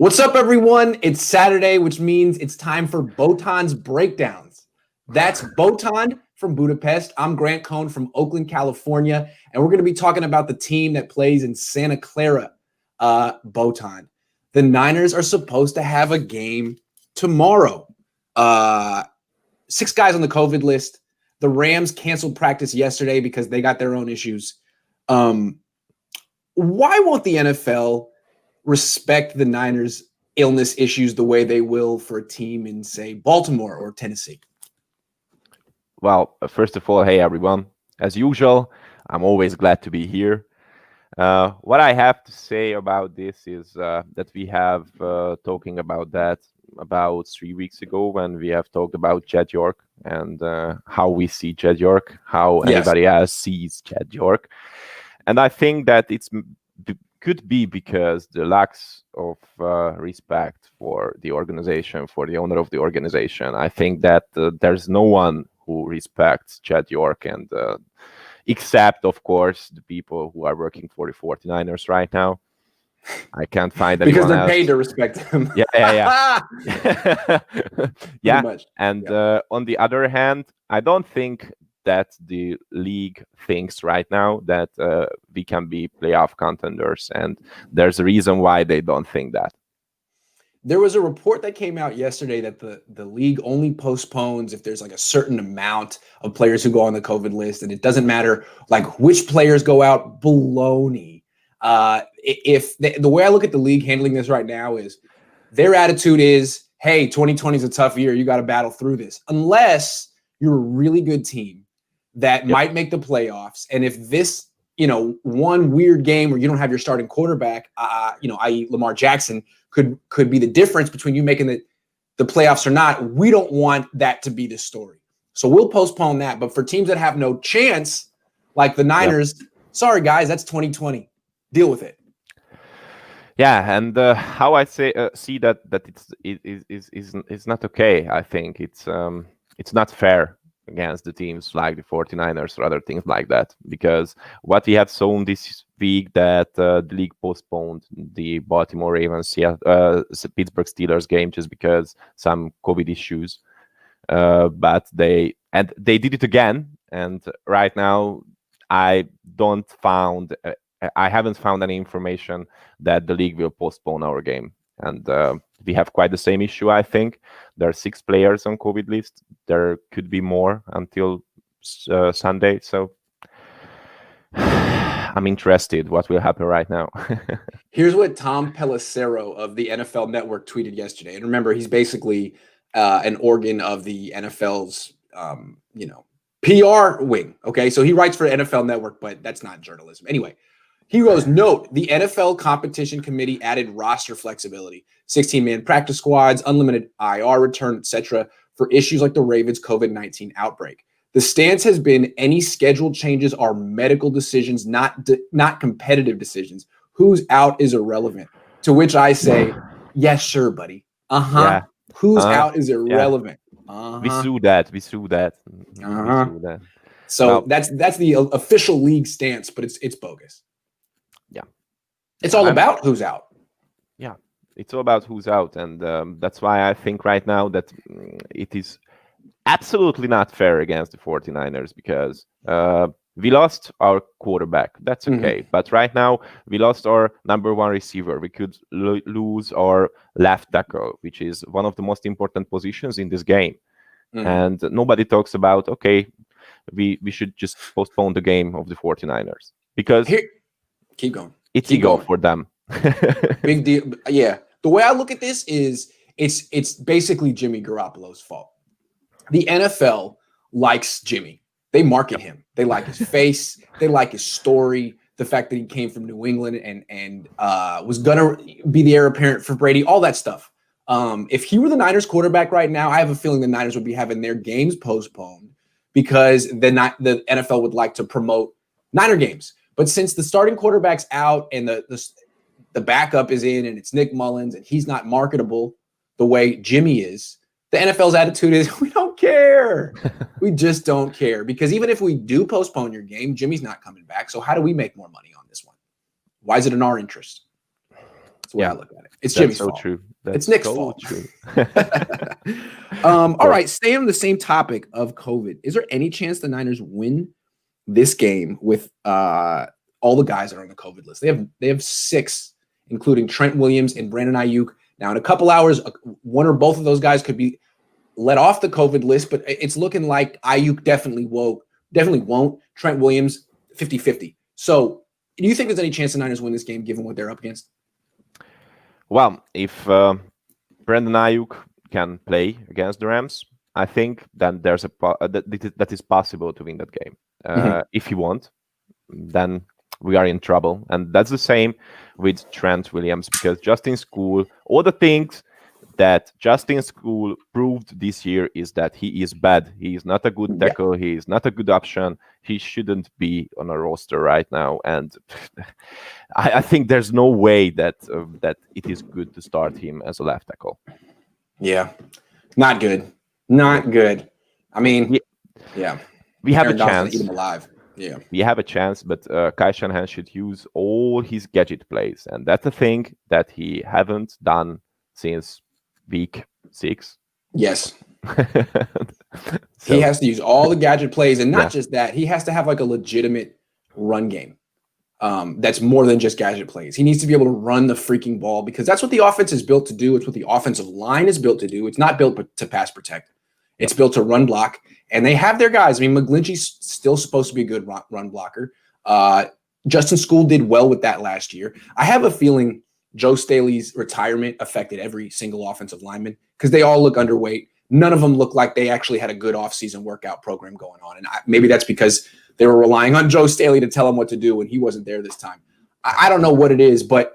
What's up, everyone? It's Saturday, which means it's time for Botond's Breakdowns. That's Botond from Budapest. I'm Grant Cohn from Oakland, California, and we're going to be talking about the team that plays in Santa Clara, Botond. The Niners are supposed to have a game tomorrow. 6 guys on the COVID list. The Rams canceled practice yesterday because they got their own issues. Why won't the NFL respect the Niners' illness issues the way they will for a team in, say, Baltimore or Tennessee? Well, first of all, hey, everyone. As usual, I'm always glad to be here. What I have to say about this is that we have talking about that about 3 weeks ago when we have talked about Jed York and how we see Jed York, how anybody else sees Jed York. And I think that could be because the lack of respect for the organization, for the owner of the organization. I think that there's no one who respects Jed York, and except, of course, the people who are working for the 49ers right now. I can't find anyone because they're else. paid to respect him. Yeah. Yeah. Much. And on the other hand, I don't think that the league thinks right now that we can be playoff contenders, and there's a reason why they don't think that. There was a report that came out yesterday that the league only postpones if there's like a certain amount of players who go on the COVID list, and it doesn't matter like which players go out. Baloney. If the way I look at the league handling this right now is their attitude is, hey, 2020 is a tough year. You got to battle through this. Unless you're a really good team that might make the playoffs. And if this, one weird game where you don't have your starting quarterback, i.e. Lamar Jackson, could be the difference between you making the playoffs or not. We don't want that to be the story. So we'll postpone that. But for teams that have no chance, like the Niners, sorry, guys, that's 2020. Deal with it. Yeah, and how I see that it's not okay. I think it's not fair against the teams like the 49ers or other things like that, because what we have shown this week that the league postponed the Baltimore Ravens, Pittsburgh Steelers game just because some COVID issues, but they did it again, and right now I haven't found any information that the league will postpone our game. And we have quite the same issue, I think. There are 6 players on COVID list. There could be more until Sunday. So I'm interested what will happen right now. Here's what Tom Pelissero of the NFL Network tweeted yesterday. And remember, he's basically an organ of the NFL's, PR wing. Okay, so he writes for NFL Network, but that's not journalism. Anyway, he goes, note, the NFL Competition Committee added roster flexibility, 16-man practice squads, unlimited IR return, etc., for issues like the Ravens' COVID-19 outbreak. The stance has been any schedule changes are medical decisions, not competitive decisions. Who's out is irrelevant. To which I say, yes, sure, buddy. Yeah. Who's out is irrelevant. We sue that. So that's the official league stance, but it's bogus. Yeah. It's all about who's out. Yeah, it's all about who's out. And that's why I think right now that it is absolutely not fair against the 49ers, because we lost our quarterback. That's okay. But right now, we lost our number 1 receiver. We could lose our left tackle, which is one of the most important positions in this game. And nobody talks about, okay, we should just postpone the game of the 49ers. Because keep going. It's ego for them. Big deal. Yeah. The way I look at this is it's basically Jimmy Garoppolo's fault. The NFL likes Jimmy. They market him. They like his face. They like his story. The fact that he came from New England and was gonna be the heir apparent for Brady. All that stuff. If he were the Niners quarterback right now, I have a feeling the Niners would be having their games postponed because the NFL would like to promote Niner games. But since the starting quarterback's out and the backup is in and it's Nick Mullins and he's not marketable the way Jimmy is, the NFL's attitude is we don't care. We just don't care, because even if we do postpone your game, Jimmy's not coming back. So how do we make more money on this one? Why is it in our interest? That's the way I look at it. It's That's Jimmy's so fault. true. It's Nick's so fault. True. All right, staying on the same topic of COVID. Is there any chance the Niners win this game with all the guys that are on the COVID list? They have 6, including Trent Williams and Brandon Ayuk. Now, in a couple hours, one or both of those guys could be let off the COVID list, but it's looking like Ayuk definitely won't. Trent Williams, 50-50. So do you think there's any chance the Niners win this game given what they're up against? Well, if Brandon Ayuk can play against the Rams, I think then there's that is possible to win that game. If he won't, then we are in trouble. And that's the same with Trent Williams, because just in school, all the things that Justin School proved this year is that he is bad. He is not a good tackle. He is not a good option. He shouldn't be on a roster right now. And I think there's no way that it is good to start him as a left tackle. Yeah, not good. Not good. I mean, we have a chance. Eat him alive. Yeah, we have a chance, but Kyle Shanahan should use all his gadget plays, and that's a thing that he haven't done since week 6. Yes. He has to use all the gadget plays, and not just that. He has to have like a legitimate run game. That's more than just gadget plays. He needs to be able to run the freaking ball, because that's what the offense is built to do. It's what the offensive line is built to do. It's not built to pass protect. It's built to run block, and they have their guys. I mean, McGlinchey's still supposed to be a good run blocker. Justin School did well with that last year. I have a feeling Joe Staley's retirement affected every single offensive lineman, because they all look underweight. None of them look like they actually had a good offseason workout program going on. And maybe that's because they were relying on Joe Staley to tell them what to do when he wasn't there this time. I don't know what it is, but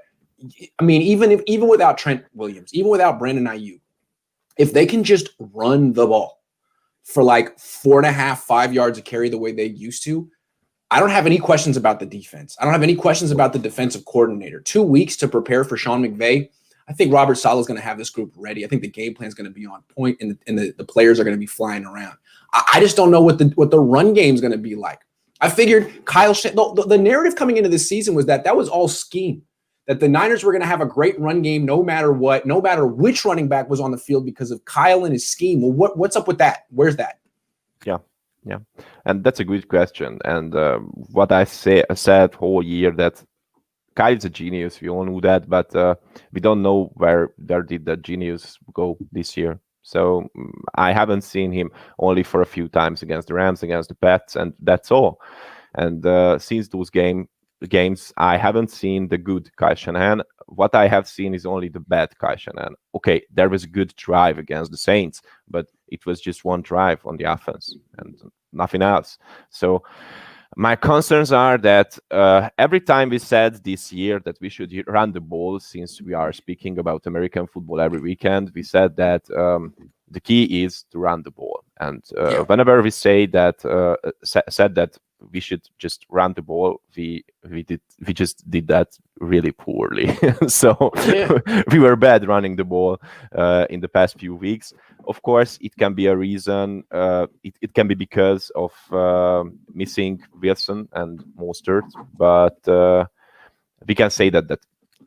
I mean, even without Trent Williams, even without Brandon Ayuk, if they can just run the ball for like 4.5, 5 yards a carry the way they used to, I don't have any questions about the defense. I don't have any questions about the defensive coordinator. 2 weeks to prepare for Sean McVay. I think Robert Saleh is going to have this group ready. I think the game plan is going to be on point, and the players are going to be flying around. I just don't know what the run game is going to be like. I figured the narrative coming into this season was that was all scheme, that the Niners were going to have a great run game no matter what, no matter which running back was on the field because of Kyle and his scheme. Well, what's up with that? Where's that? Yeah, and that's a good question. And what I said whole year, that Kyle is a genius. We all knew that, but we don't know where did that genius go this year. So I haven't seen him only for a few times against the Rams, against the Pats, and that's all. And since those games, I haven't seen the good Kyle Shanahan. What I have seen is only the bad Kyle Shanahan. Okay, there was a good drive against the Saints, but it was just one drive on the offense and nothing else. So my concerns are that every time we said this year that we should run the ball, since we are speaking about American football every weekend, we said that the key is to run the ball. And whenever we say that, said that we should just run the ball, we just did that really poorly. So we were bad running the ball in the past few weeks. Of course, it can be a reason. It can be because of missing Wilson and Mostert, but we can say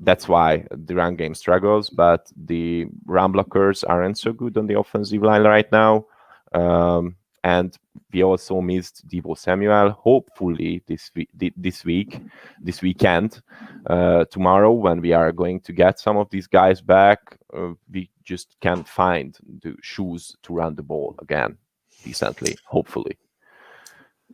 that's why the run game struggles. But the run blockers aren't so good on the offensive line right now. And we also missed Deebo Samuel. Hopefully this weekend, tomorrow, when we are going to get some of these guys back, we just can't find the shoes to run the ball again decently, hopefully.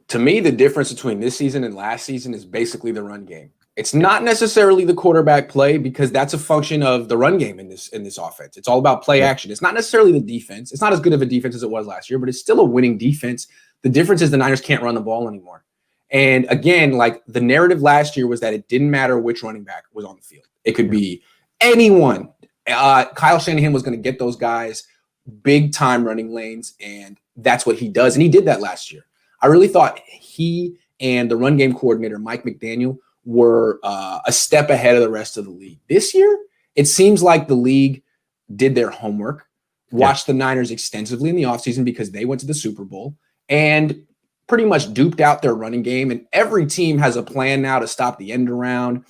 To me, the difference between this season and last season is basically the run game. It's not necessarily the quarterback play, because that's a function of the run game in this offense. It's all about play action. It's not necessarily the defense. It's not as good of a defense as it was last year, but it's still a winning defense. The difference is the Niners can't run the ball anymore. And again, like the narrative last year was that it didn't matter which running back was on the field. It could be anyone. Kyle Shanahan was going to get those guys big time running lanes, and that's what he does. And he did that last year. I really thought he and the run game coordinator, Mike McDaniel, were a step ahead of the rest of the league. This year, it seems like the league did their homework, watched the Niners extensively in the offseason because they went to the Super Bowl, and pretty much duped out their running game. And every team has a plan now to stop the end around.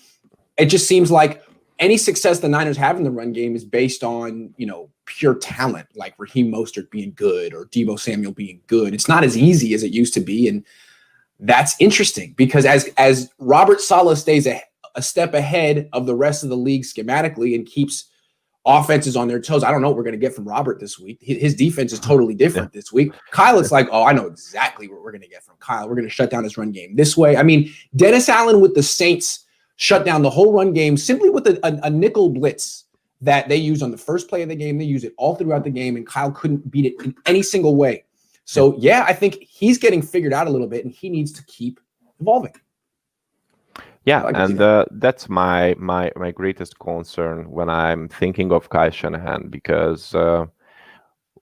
It just seems like any success the Niners have in the run game is based on, pure talent, like Raheem Mostert being good or Deebo Samuel being good. It's not as easy as it used to be. And that's interesting because as Robert Saleh stays a step ahead of the rest of the league schematically and keeps offenses on their toes, I don't know what we're going to get from Robert this week. His defense is totally different this week. Kyle, it's like, I know exactly what we're going to get from Kyle. We're going to shut down his run game this way. I mean, Dennis Allen with the Saints shut down the whole run game simply with a nickel blitz that they used on the first play of the game. They used it all throughout the game, and Kyle couldn't beat it in any single way. So, I think he's getting figured out a little bit, and he needs to keep evolving. Yeah, and that's my greatest concern when I'm thinking of Kyle Shanahan, because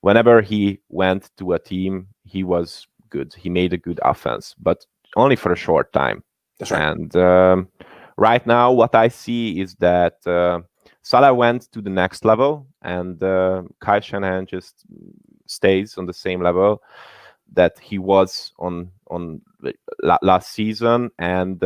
whenever he went to a team, he was good. He made a good offense, but only for a short time. That's right. And right now, what I see is that Salah went to the next level, and Kyle Shanahan just stays on the same level that he was on last season, and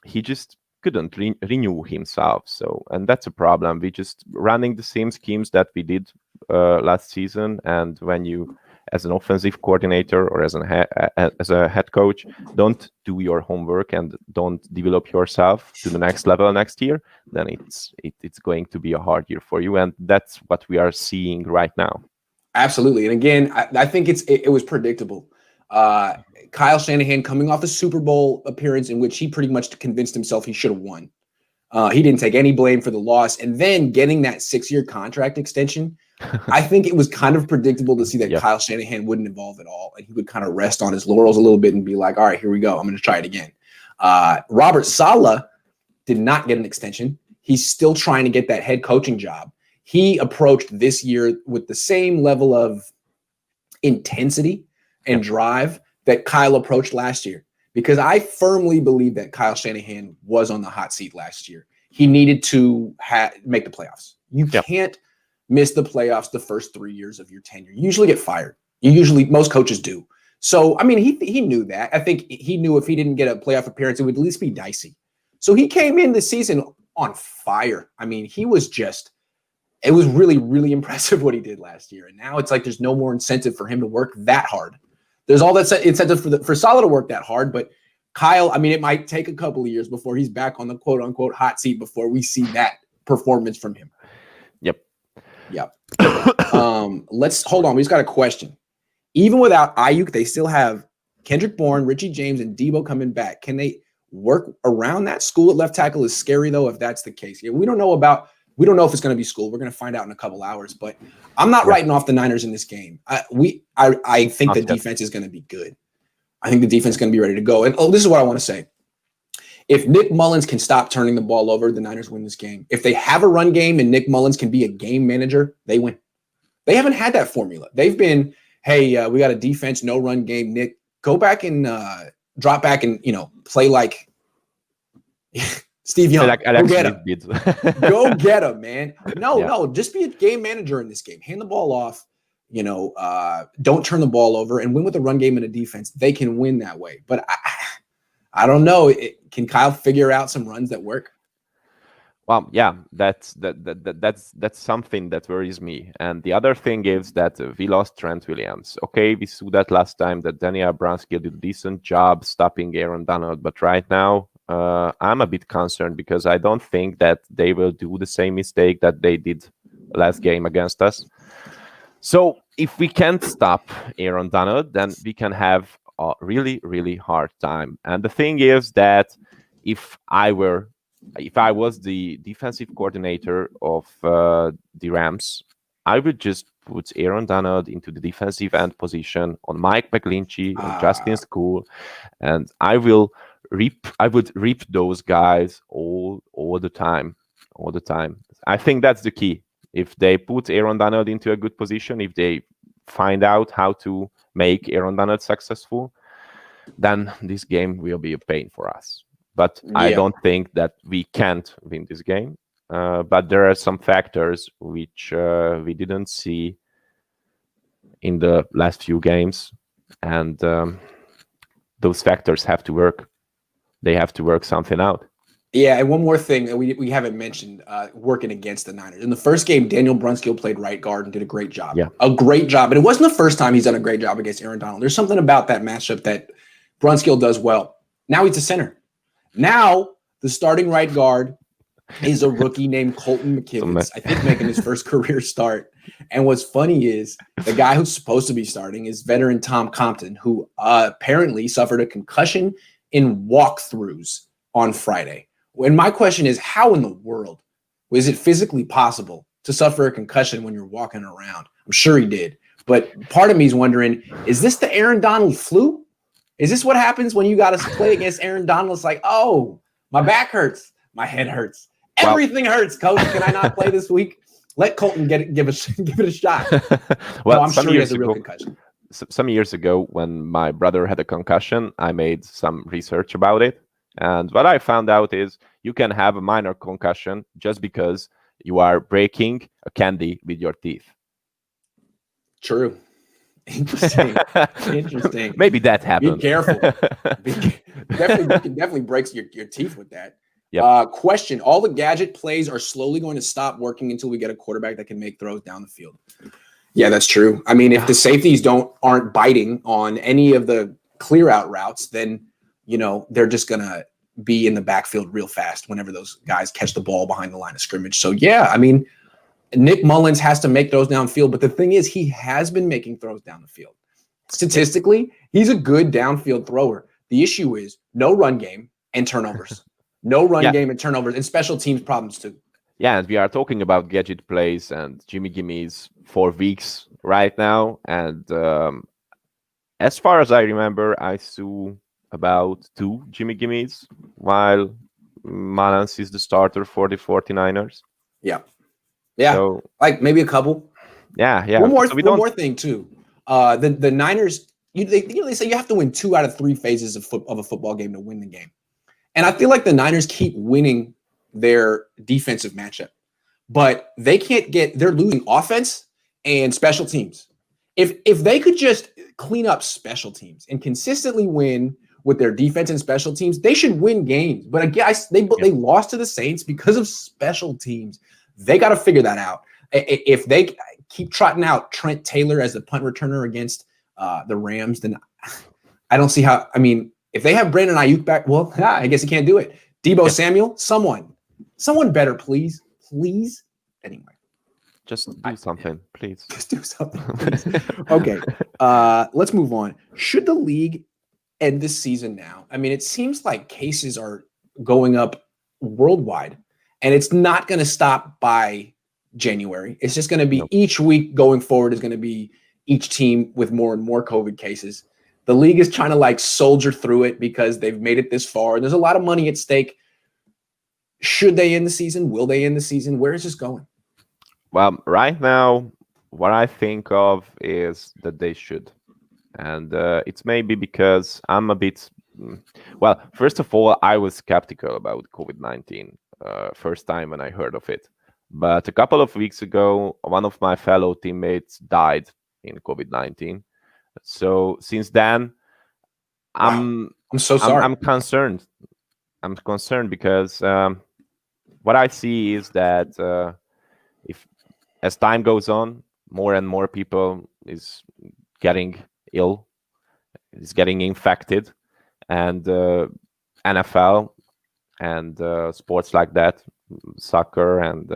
he just couldn't renew himself. So, and that's a problem. We just running the same schemes that we did last season, and when you, as an offensive coordinator or as a head coach, don't do your homework and don't develop yourself to the next level next year, then it's going to be a hard year for you, and that's what we are seeing right now. Absolutely. And again, I think it was predictable. Kyle Shanahan coming off a Super Bowl appearance in which he pretty much convinced himself he should have won. He didn't take any blame for the loss. And then getting that 6-year contract extension, I think it was kind of predictable to see that Kyle Shanahan wouldn't evolve at all. And he would kind of rest on his laurels a little bit and be like, all right, here we go. I'm going to try it again. Robert Saleh did not get an extension. He's still trying to get that head coaching job. He approached this year with the same level of intensity and drive that Kyle approached last year, because I firmly believe that Kyle Shanahan was on the hot seat last year. He needed to make the playoffs. You can't miss the playoffs the first 3 years of your tenure. You usually get fired. Most coaches do. So, I mean, he knew that. I think he knew if he didn't get a playoff appearance, it would at least be dicey. So he came in the season on fire. I mean, it was really, really impressive what he did last year. And now it's like there's no more incentive for him to work that hard. There's all that incentive for Saleh to work that hard. But Kyle, I mean, it might take a couple of years before he's back on the quote unquote hot seat before we see that performance from him. Yep. Let's hold on. We just got a question. Even without Ayuk, they still have Kendrick Bourne, Richie James, and Deebo coming back. Can they work around that? School at left tackle is scary, though, if that's the case. We don't know if it's going to be School. We're going to find out in a couple hours. But I'm not writing off the Niners in this game. I think the defense is going to be good. I think the defense is going to be ready to go. And this is what I want to say. If Nick Mullins can stop turning the ball over, the Niners win this game. If they have a run game and Nick Mullins can be a game manager, they win. They haven't had that formula. They've been, hey, we got a defense, no run game. Nick, go back and drop back and, play like Steve Young. Go get him. Go get him, man. No, just be a game manager in this game. Hand the ball off. Don't turn the ball over and win with a run game and a defense. They can win that way. But I don't know. Can Kyle figure out some runs that work? Well, yeah, that's something that worries me. And the other thing is that we lost Trent Williams. Okay, we saw that last time that Daniel Brunskill did a decent job stopping Aaron Donald. But right now, I'm a bit concerned because I don't think that they will do the same mistake that they did last game against us. So if we can't stop Aaron Donald, then we can have a really, really hard time. And the thing is that if I was the defensive coordinator of the Rams, I would just put Aaron Donald into the defensive end position on Mike McGlinchey, on Justin School, and I would rip those guys all the time. I think that's the key. If they put Aaron Donald into a good position, if they find out how to make Aaron Donald successful, then this game will be a pain for us. But I don't think that we can't win this game. But there are some factors which we didn't see in the last few games. And those factors have to work. They have to work something out. Yeah, and one more thing that we haven't mentioned, working against the Niners. In the first game, Daniel Brunskill played right guard and did a great job. Yeah. A great job. And it wasn't the first time he's done a great job against Aaron Donald. There's something about that matchup that Brunskill does well. Now he's a center. Now the starting right guard is a rookie named Colton McKivitz, I think making his first career start. And what's funny is the guy who's supposed to be starting is veteran Tom Compton, who apparently suffered a concussion in walkthroughs on Friday. And my question is, how in the world is it physically possible to suffer a concussion when you're walking around? I'm sure he did. But part of me is wondering, is this the Aaron Donald flu? Is this what happens when you got to play against Aaron Donald? It's like, oh, my back hurts. My head hurts. Everything hurts, coach. Can I not play this week? Let Colton give it a shot. Well, no, I'm sure he has a real concussion. Some years ago, when my brother had a concussion, I made some research about it. And what I found out is you can have a minor concussion just because you are breaking a candy with your teeth. True. Interesting. Interesting. Maybe that happened. Be careful. Definitely breaks your teeth with that. Yep. Question. All the gadget plays are slowly going to stop working until we get a quarterback that can make throws down the field. Yeah, that's true. I mean, if the safeties aren't biting on any of the clear out routes, then they're just gonna be in the backfield real fast whenever those guys catch the ball behind the line of scrimmage. So yeah, I mean, Nick Mullins has to make throws downfield, but the thing is, he has been making throws down the field. Statistically, he's a good downfield thrower. The issue is no run game and turnovers. No run game and turnovers and special teams problems too. Yeah, and we are talking about gadget plays and Jimmy Gimmies for weeks right now. And as far as I remember, I saw about 2 Jimmy Gimmies while Mullins is the starter for the 49ers. Yeah. Yeah, so, like maybe a couple. Yeah. One more thing too. The Niners, they say you have to win 2 out of 3 phases of a football game to win the game. And I feel like the Niners keep winning their defensive matchup, but they're losing offense and special teams. If they could just clean up special teams and consistently win with their defense and special teams, they should win games. But again, they lost to the Saints because of special teams. They got to figure that out. If they keep trotting out Trent Taylor as the punt returner against the Rams, then I don't see how. I mean, if they have Brandon Ayuk back, well, I guess he can't do it. Deebo Samuel, someone better, please. Anyway, just do something, please. Just do something, please. Okay, let's move on. Should the league end this season now? I mean, it seems like cases are going up worldwide, and it's not going to stop by January. It's just going to be each week going forward is going to be each team with more and more COVID cases. The league is trying to soldier through it because they've made it this far. There's a lot of money at stake. Should they end the season? Will they end the season? Where is this going? Well, right now, what I think of is that they should. And it's maybe because I'm a bit... Well, first of all, I was skeptical about COVID-19 first time when I heard of it. But a couple of weeks ago, one of my fellow teammates died in COVID-19. So since then, I'm so sorry. I'm concerned. I'm concerned because what I see is that if as time goes on, more and more people is getting ill, is getting infected, and NFL and sports like that, soccer and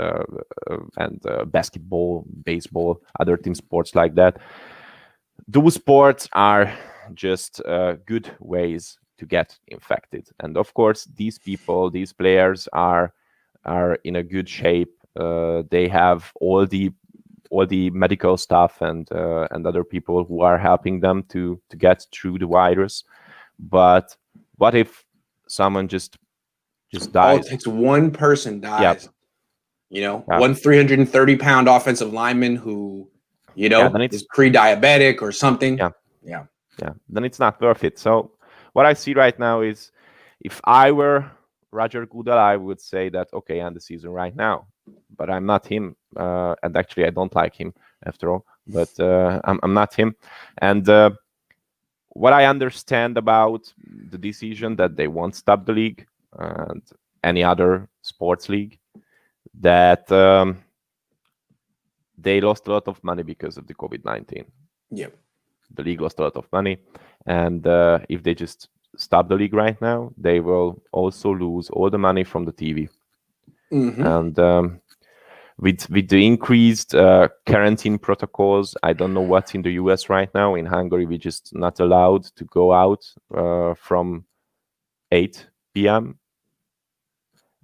basketball, baseball, other team sports like that. Those sports are just good ways to get infected, and of course, these players are in a good shape. They have all the medical staff and other people who are helping them to get through the virus. But what if someone just dies? It takes one person dies. Yep. One 330-pound offensive lineman who. Then it's pre-diabetic or something. Yeah. Then it's not worth it. So what I see right now is, if I were Roger Goodell, I would say that, okay, end the season right now. But I'm not him. And actually, I don't like him after all. But I'm not him. And what I understand about the decision that they won't stop the league, and any other sports league, that they lost a lot of money because of the COVID-19. Yeah. The league lost a lot of money, and if they just stop the league right now, they will also lose all the money from the TV. And with the increased quarantine protocols, I don't know what's in the US right now. In Hungary, we're just not allowed to go out from 8 p.m.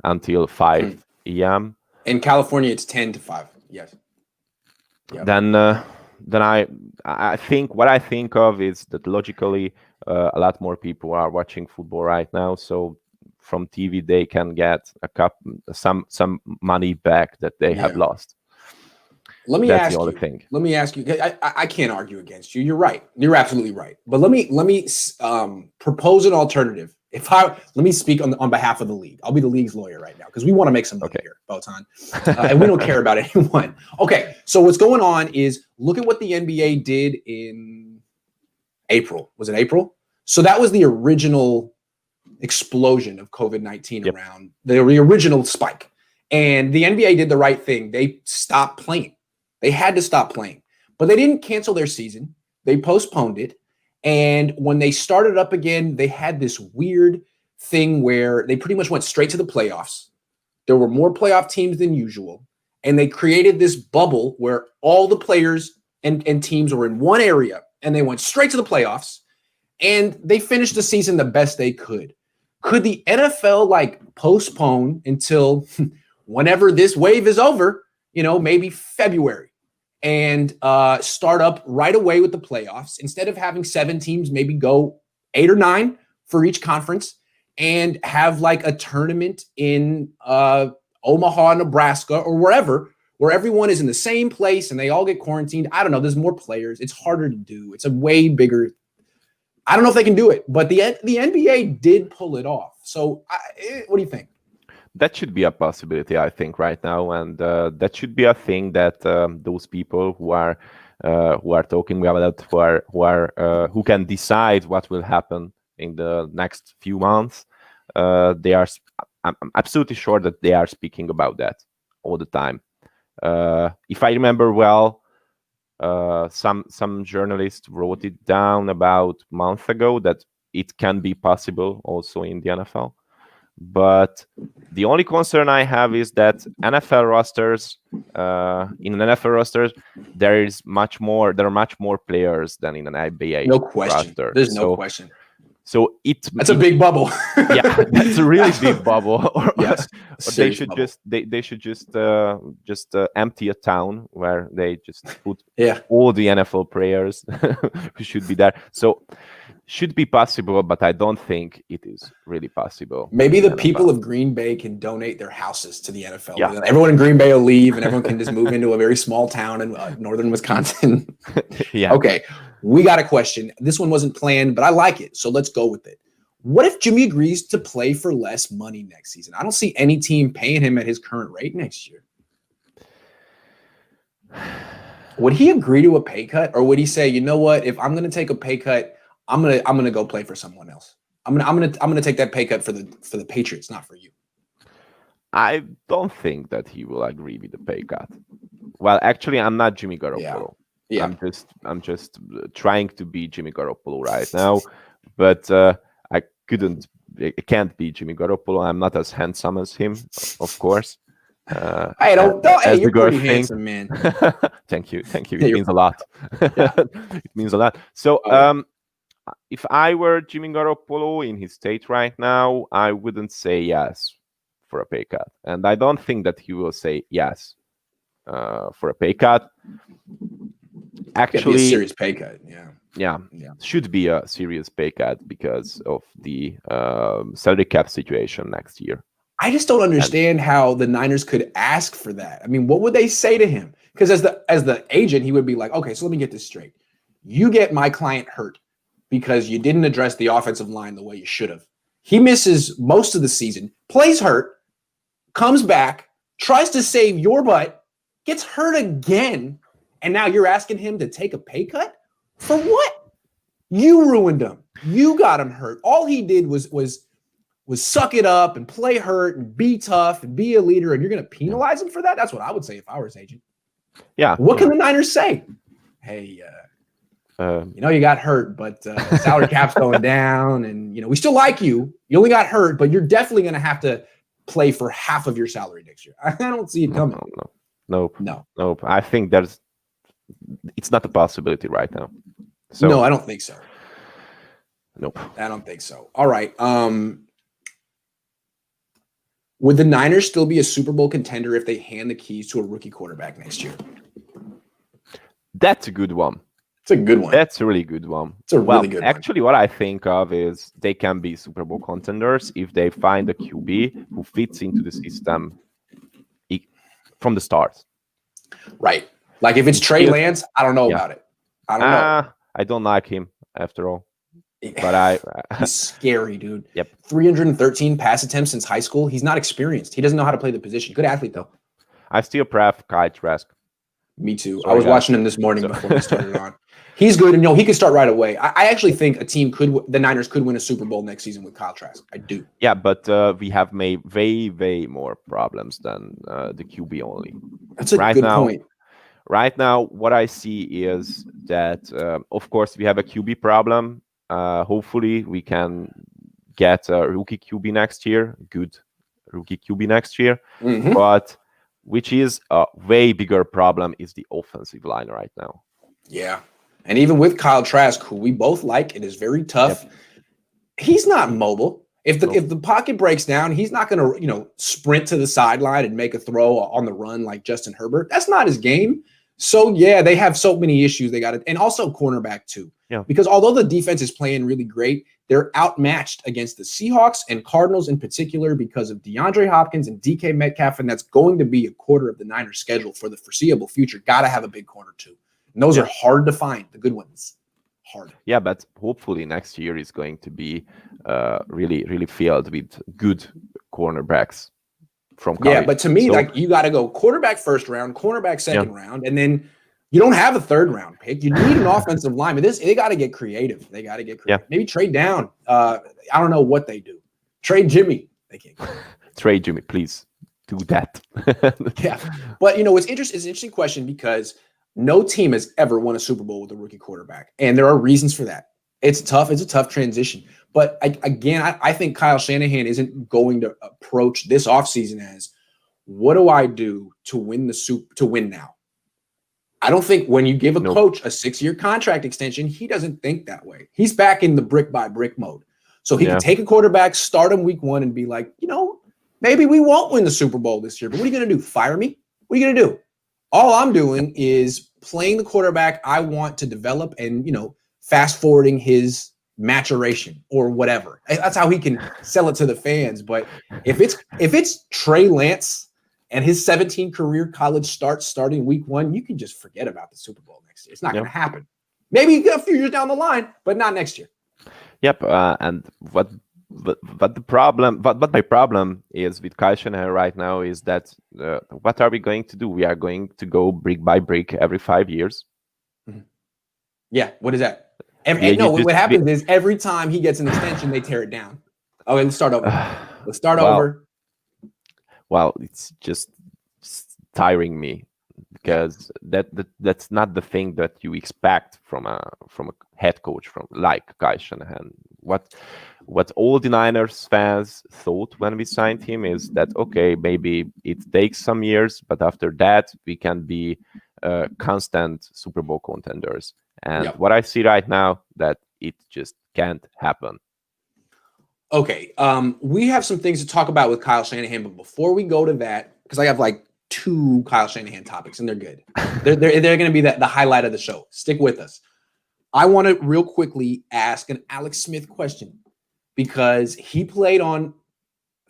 until 5 a.m. In California, it's 10 to 5. Yes. Yep. Then I think what I think of is that logically a lot more people are watching football right now, so from TV they can get some money back that they have lost. Let me That's ask the only you. thing. Let me ask you. I can't argue against you. You're right. You're absolutely right. But let me propose an alternative. Let me speak on behalf of the league. I'll be the league's lawyer right now because we want to make some money here, Botond, and we don't care about anyone. Okay, so what's going on is look at what the NBA did in April. Was it April? So that was the original explosion of COVID-19 around the original spike, and the NBA did the right thing. They stopped playing. They had to stop playing, but they didn't cancel their season. They postponed it. And when they started up again, they had this weird thing where they pretty much went straight to the playoffs. There were more playoff teams than usual. And they created this bubble where all the players and teams were in one area, and they went straight to the playoffs. And they finished the season the best they could. Could the NFL postpone until whenever this wave is over, maybe February? And start up right away with the playoffs instead of having 7 teams, maybe go 8 or 9 for each conference, and have a tournament in Omaha, Nebraska, or wherever, where everyone is in the same place and they all get quarantined. I don't know. There's more players. It's harder to do. It's a way bigger. I don't know if they can do it, but the NBA did pull it off. So what do you think? That should be a possibility, I think, right now, and that should be a thing that those people who are talking about, who can decide what will happen in the next few months. I'm absolutely sure that they are speaking about that all the time. If I remember well, some journalist wrote it down about a month ago that it can be possible also in the NFL. But the only concern I have is that NFL rosters, in an NFL rosters, there are much more players than in an NBA no question. roster. There's no question. So that's a big bubble. Yeah, that's a really big bubble. Yes, they should just empty a town where they just put all the NFL players who should be there. So should be possible, but I don't think it is really possible. Maybe the people of Green Bay can donate their houses to the NFL. Yeah. Everyone in Green Bay will leave, and everyone can just move into a very small town in northern Wisconsin. Yeah. Okay, we got a question. This one wasn't planned, but I like it, so let's go with it. What if Jimmy agrees to play for less money next season? I don't see any team paying him at his current rate next year. Would he agree to a pay cut, or would he say, you know what, if I'm going to take a pay cut, I'm gonna go play for someone else. I'm gonna take that pay cut for the Patriots, not for you. I don't think that he will agree with the pay cut. Well, actually, I'm not Jimmy Garoppolo. Yeah. I'm just trying to be Jimmy Garoppolo right now, but I can't be Jimmy Garoppolo. I'm not as handsome as him, of course. Hey, you're pretty handsome, man. Thank you. It means a lot. It means a lot. So, if I were Jimmy Garoppolo in his state right now, I wouldn't say yes for a pay cut, and I don't think that he will say yes for a pay cut. Actually, a serious pay cut. Yeah, should be a serious pay cut because of the salary cap situation next year. I just don't understand how the Niners could ask for that. I mean, what would they say to him? Because as the agent, he would be like, okay, so let me get this straight. You get my client hurt because you didn't address the offensive line the way you should have. He misses most of the season, plays hurt, comes back, tries to save your butt, gets hurt again, and now you're asking him to take a pay cut? For what? You ruined him. You got him hurt. All he did was was suck it up and play hurt and be tough and be a leader, and you're going to penalize him for that? That's what I would say if I was agent. Yeah. What can the Niners say? Hey, you got hurt, but salary cap's going down, and we still like you. You only got hurt, but you're definitely going to have to play for half of your salary next year. I don't see it coming. Nope. No. I think it's not a possibility right now. So, no, I don't think so. Nope. I don't think so. All right. Would the Niners still be a Super Bowl contender if they hand the keys to a rookie quarterback next year? That's a good one. It's a good one. That's a really good one. It's a really good one. Actually, what I think of is they can be Super Bowl contenders if they find a QB who fits into the system from the start. Right. Like if it's Trey Lance, I don't know about it. I don't know. I don't like him after all. But he's scary, dude. Yep. 313 pass attempts since high school. He's not experienced. He doesn't know how to play the position. Good athlete, though. I still prefer Kyle Trask. Me too. I was watching him this morning before we started on. He's good, and he could start right away. I actually think the Niners could win a Super Bowl next season with Kyle Trask. I do. Yeah, but we have made way more problems than the QB only. That's a good point. Right now, what I see is that, of course, we have a QB problem. Hopefully, we can get a rookie QB next year, good rookie QB next year. Mm-hmm. But which is a way bigger problem is the offensive line right now. Yeah. And even with Kyle Trask, who we both like, it is very tough. Yep. He's not mobile. If the pocket breaks down, he's not going to, sprint to the sideline and make a throw on the run like Justin Herbert. That's not his game. So, yeah, they have so many issues they got. And also cornerback, too. Yeah. Because although the defense is playing really great, they're outmatched against the Seahawks and Cardinals in particular because of DeAndre Hopkins and DK Metcalf, and that's going to be a quarter of the Niners' schedule for the foreseeable future. Got to have a big corner, too. And those are hard to find, the good ones. Hard. Yeah, but hopefully next year is going to be really filled with good cornerbacks from college. Yeah, but to me, you got to go quarterback first round, cornerback second round, and then you don't have a third round pick. You need an offensive lineman. They got to get creative. Yeah. Maybe trade down. I don't know what they do. Trade Jimmy. They can't. Trade Jimmy, please do that. Yeah, but it's interesting. It's an interesting question because no team has ever won a Super Bowl with a rookie quarterback, and there are reasons for that. It's tough. It's a tough transition. But I think Kyle Shanahan isn't going to approach this offseason as, what do I do to win to win now? I don't think when you give a coach a 6-year contract extension, he doesn't think that way. He's back in the brick by brick mode. So he can take a quarterback, start him week 1 and be like, maybe we won't win the Super Bowl this year, but what are you going to do? Fire me? What are you going to do? All I'm doing is playing the quarterback I want to develop and, fast forwarding his maturation or whatever. That's how he can sell it to the fans. But if it's Trey Lance and his 17 career college starting week 1, you can just forget about the Super Bowl next year. It's not going to happen. Maybe a few years down the line, but not next year. Yep. And what the problem, but my problem is with Kyle Shanahan right now is that what are we going to do? We are going to go brick by brick every 5 years. Mm-hmm. Yeah. What is that? What happens is every time he gets an extension, they tear it down. Okay, let's start over. Over. Well, it's just tiring me because that's not the thing that you expect from a head coach like Kyle Shanahan. What all the Niners fans thought when we signed him is that, okay, maybe it takes some years, but after that we can be constant Super Bowl contenders. And what I see right now, that it just can't happen. Okay, we have some things to talk about with Kyle Shanahan, but before we go to that, because I have like 2 Kyle Shanahan topics, and they're good. they're going to be the highlight of the show. Stick with us. I want to real quickly ask an Alex Smith question because he played on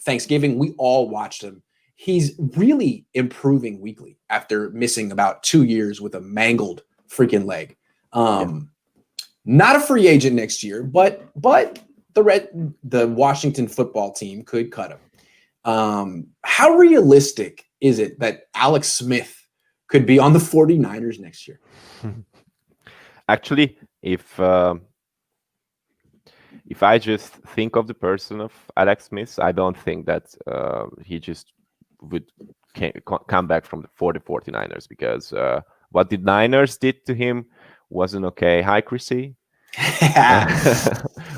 Thanksgiving. We all watched him. He's really improving weekly after missing about 2 years with a mangled freaking leg. Not a free agent next year, but the Washington football team could cut him. How realistic is it that Alex Smith could be on the 49ers next year? Actually, if if I just think of the person of Alex Smith, I don't think that he just would come back for the 49ers, because what the Niners did to him wasn't okay. Hi, Chrissy.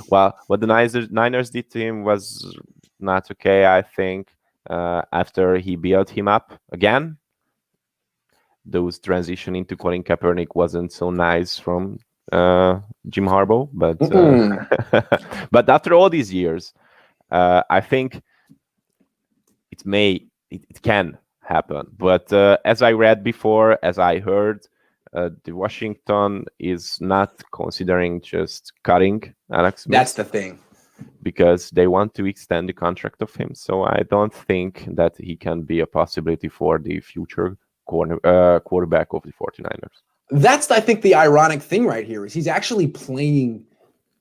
Well, what the Niners did to him was not okay, I think. After he built him up again, those transition into Colin Kaepernick wasn't so nice from Jim Harbaugh, but but after all these years, I think it can happen. But as I read before, as I heard, the Washington is not considering just cutting Alex Smith. That's the thing. Because they want to extend the contract of him. So I don't think that he can be a possibility for the future quarterback of the 49ers. That's, I think, the ironic thing right here is he's actually playing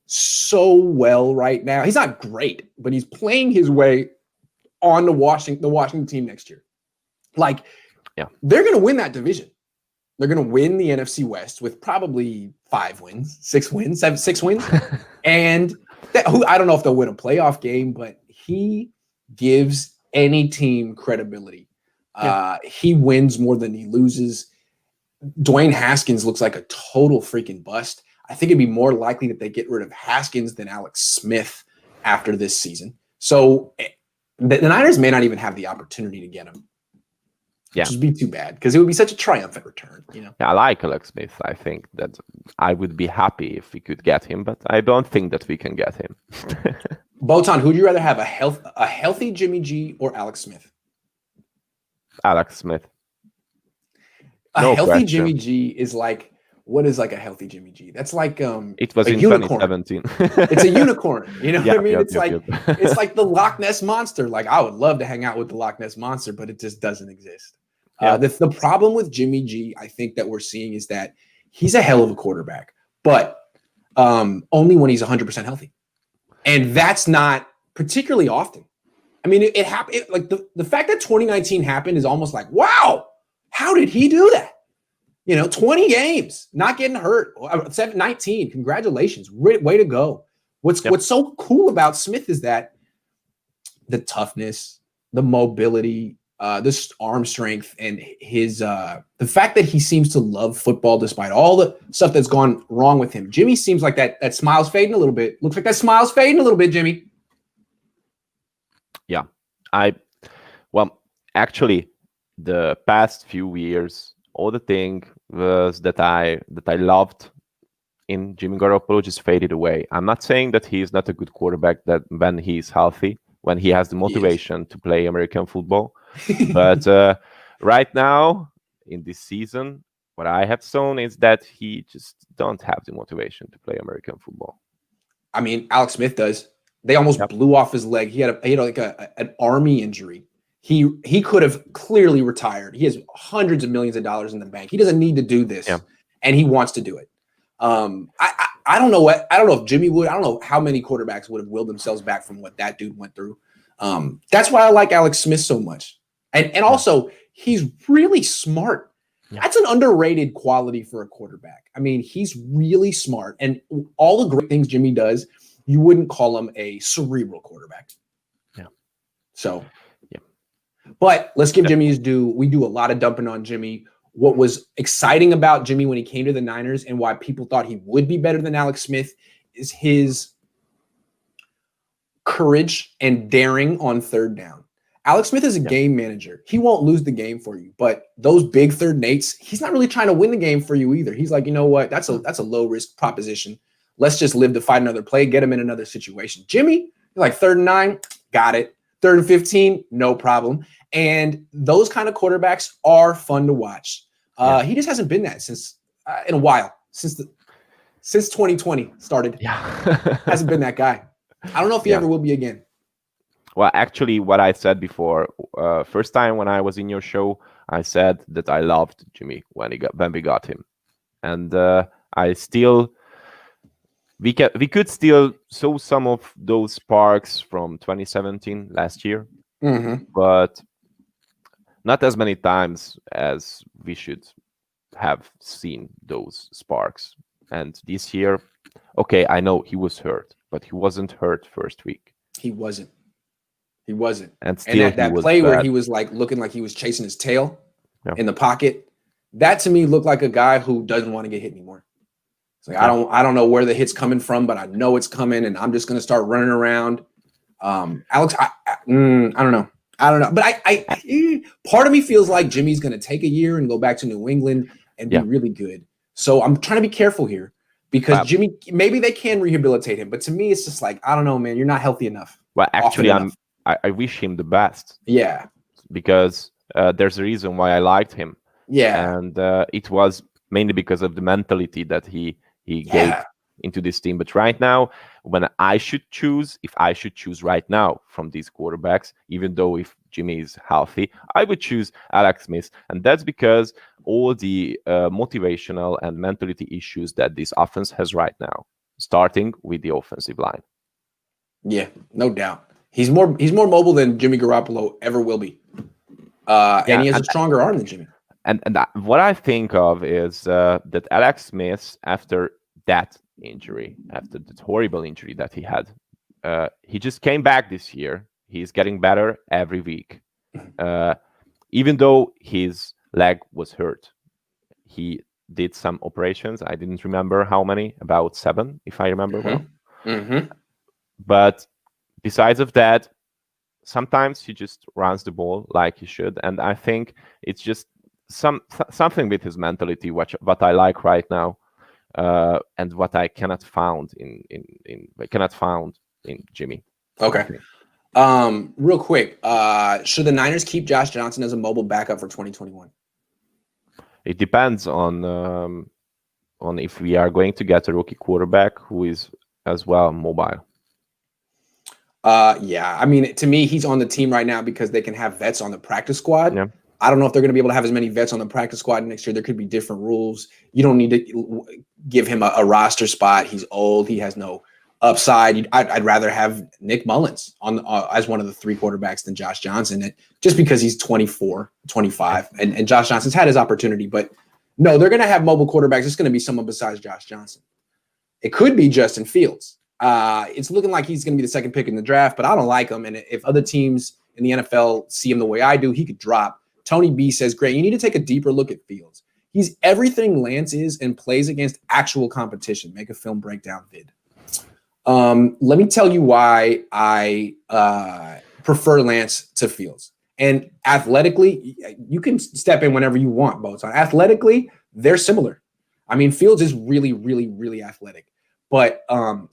so well right now. He's not great, but he's playing his way on the Washington team next year. Like, they're going to win that division. They're going to win the NFC West with probably 6 wins. And I don't know if they'll win a playoff game, but he gives any team credibility. He wins more than he loses. Dwayne Haskins looks like a total freaking bust. I think it'd be more likely that they get rid of Haskins than Alex Smith after this season. So the Niners may not even have the opportunity to get him. Which would be too bad, because it would be such a triumphant return. Yeah, I like Alex Smith. I think that I would be happy if we could get him, but I don't think that we can get him. Botond, who'd you rather have, a healthy Jimmy G or Alex Smith? Alex Smith. A healthy Jimmy G is like, what is like a healthy Jimmy G? That's like it was in unicorn. 2017. It's a unicorn. You know what I mean? It's like the Loch Ness Monster. Like, I would love to hang out with the Loch Ness Monster, but it just doesn't exist. The problem with Jimmy G, I think that we're seeing, is that he's a hell of a quarterback, but only when he's 100% healthy. And that's not particularly often. I mean, it happened. Like the fact that 2019 happened is almost like, wow, how did he do that? 20 games, not getting hurt. 19, congratulations. Way to go. What's so cool about Smith is that the toughness, the mobility, this arm strength, and his the fact that he seems to love football despite all the stuff that's gone wrong with him. Jimmy seems like that smile's fading a little bit. Looks like that smile's fading a little bit, Jimmy. Yeah. Actually, the past few years, all the thing was that I loved in Jimmy Garoppolo just faded away. I'm not saying that he's not a good quarterback that when he's healthy, when he has the motivation to play American football. But right now in this season, what I have shown is that he just don't have the motivation to play American football. I mean, Alex Smith does. They almost blew off his leg. He had like an army injury. He could have clearly retired. He has hundreds of millions of dollars in the bank. He doesn't need to do this, and he wants to do it. I don't know if Jimmy would. I don't know how many quarterbacks would have willed themselves back from what that dude went through. That's why I like Alex Smith so much. And also, he's really smart. That's an underrated quality for a quarterback. I mean, he's really smart. And all the great things Jimmy does, you wouldn't call him a cerebral quarterback. Yeah. So, but let's give Jimmy his due. We do a lot of dumping on Jimmy. What was exciting about Jimmy when he came to the Niners and why people thought he would be better than Alex Smith is his courage and daring on third down. Alex Smith is a game manager. He won't lose the game for you, but those big third and eights, he's not really trying to win the game for you either. He's like, you know what? That's a low risk proposition. Let's just live to fight another play, get him in another situation. Jimmy, like 3rd and 9, got it. 3rd and 15, no problem. And those kind of quarterbacks are fun to watch. He just hasn't been that since in a while, since 2020 started. Hasn't been that guy. I don't know if he ever will be again. Well, actually, what I said before, first time when I was in your show, I said that I loved Jimmy when we got him, and we could still show some of those sparks from 2017 last year, but not as many times as we should have seen those sparks. And this year, okay, I know he was hurt. but he wasn't hurt first week. He wasn't. And still that was play where bad. he was like looking like he was chasing his tail Yeah. in the pocket, that to me looked like a guy who doesn't want to get hit anymore. It's like, I don't know where the hit's coming from, but I know it's coming, and I'm just going to start running around. Alex, I don't know. But I part of me feels like Jimmy's going to take a year and go back to New England and be really good. So I'm trying to be careful here because Jimmy, maybe they can rehabilitate him, but to me, it's just like, I don't know, man, you're not healthy enough. Well, actually, I wish him the best. Yeah. Because there's a reason why I liked him. Yeah. And it was mainly because of the mentality that he gave into this team. But right now, if I should choose right now from these quarterbacks, even though if Jimmy is healthy, I would choose Alex Smith. And that's because all the motivational and mentality issues that this offense has right now, starting with the offensive line. Yeah, no doubt. He's more mobile than Jimmy Garoppolo ever will be. And he has a stronger arm than Jimmy. And what I think of is that Alex Smith, after that injury, after that horrible injury that he had, he just came back this year. He's getting better every week. Even though his leg was hurt, he did some operations. I didn't remember how many, about 7, if I remember well. Mm-hmm. But besides of that, sometimes he just runs the ball like he should. And I think it's just something with his mentality, what I like right now, and what I cannot found in Jimmy. Okay. Real quick, should the Niners keep Josh Johnson as a mobile backup for 2021? It depends on if we are going to get a rookie quarterback who is as well mobile. Yeah. I mean, to me, he's on the team right now because they can have vets on the practice squad. Yeah. I don't know if they're going to be able to have as many vets on the practice squad next year. There could be different rules. You don't need to give him a roster spot. He's old. He has no upside. I'd rather have Nick Mullins on as one of the 3 quarterbacks than Josh Johnson, just because he's 24, 25, and Josh Johnson's had his opportunity. But no, they're going to have mobile quarterbacks. It's going to be someone besides Josh Johnson. It could be Justin Fields. It's looking like he's going to be the second pick in the draft, but I don't like him. And if other teams in the NFL see him the way I do, he could drop. Tony B says, great, you need to take a deeper look at Fields. He's everything Lance is and plays against actual competition. Make a film breakdown vid. Let me tell you why I prefer Lance to Fields. And athletically, you can step in whenever you want, Botond. Athletically, they're similar. I mean, Fields is really, really, really athletic. But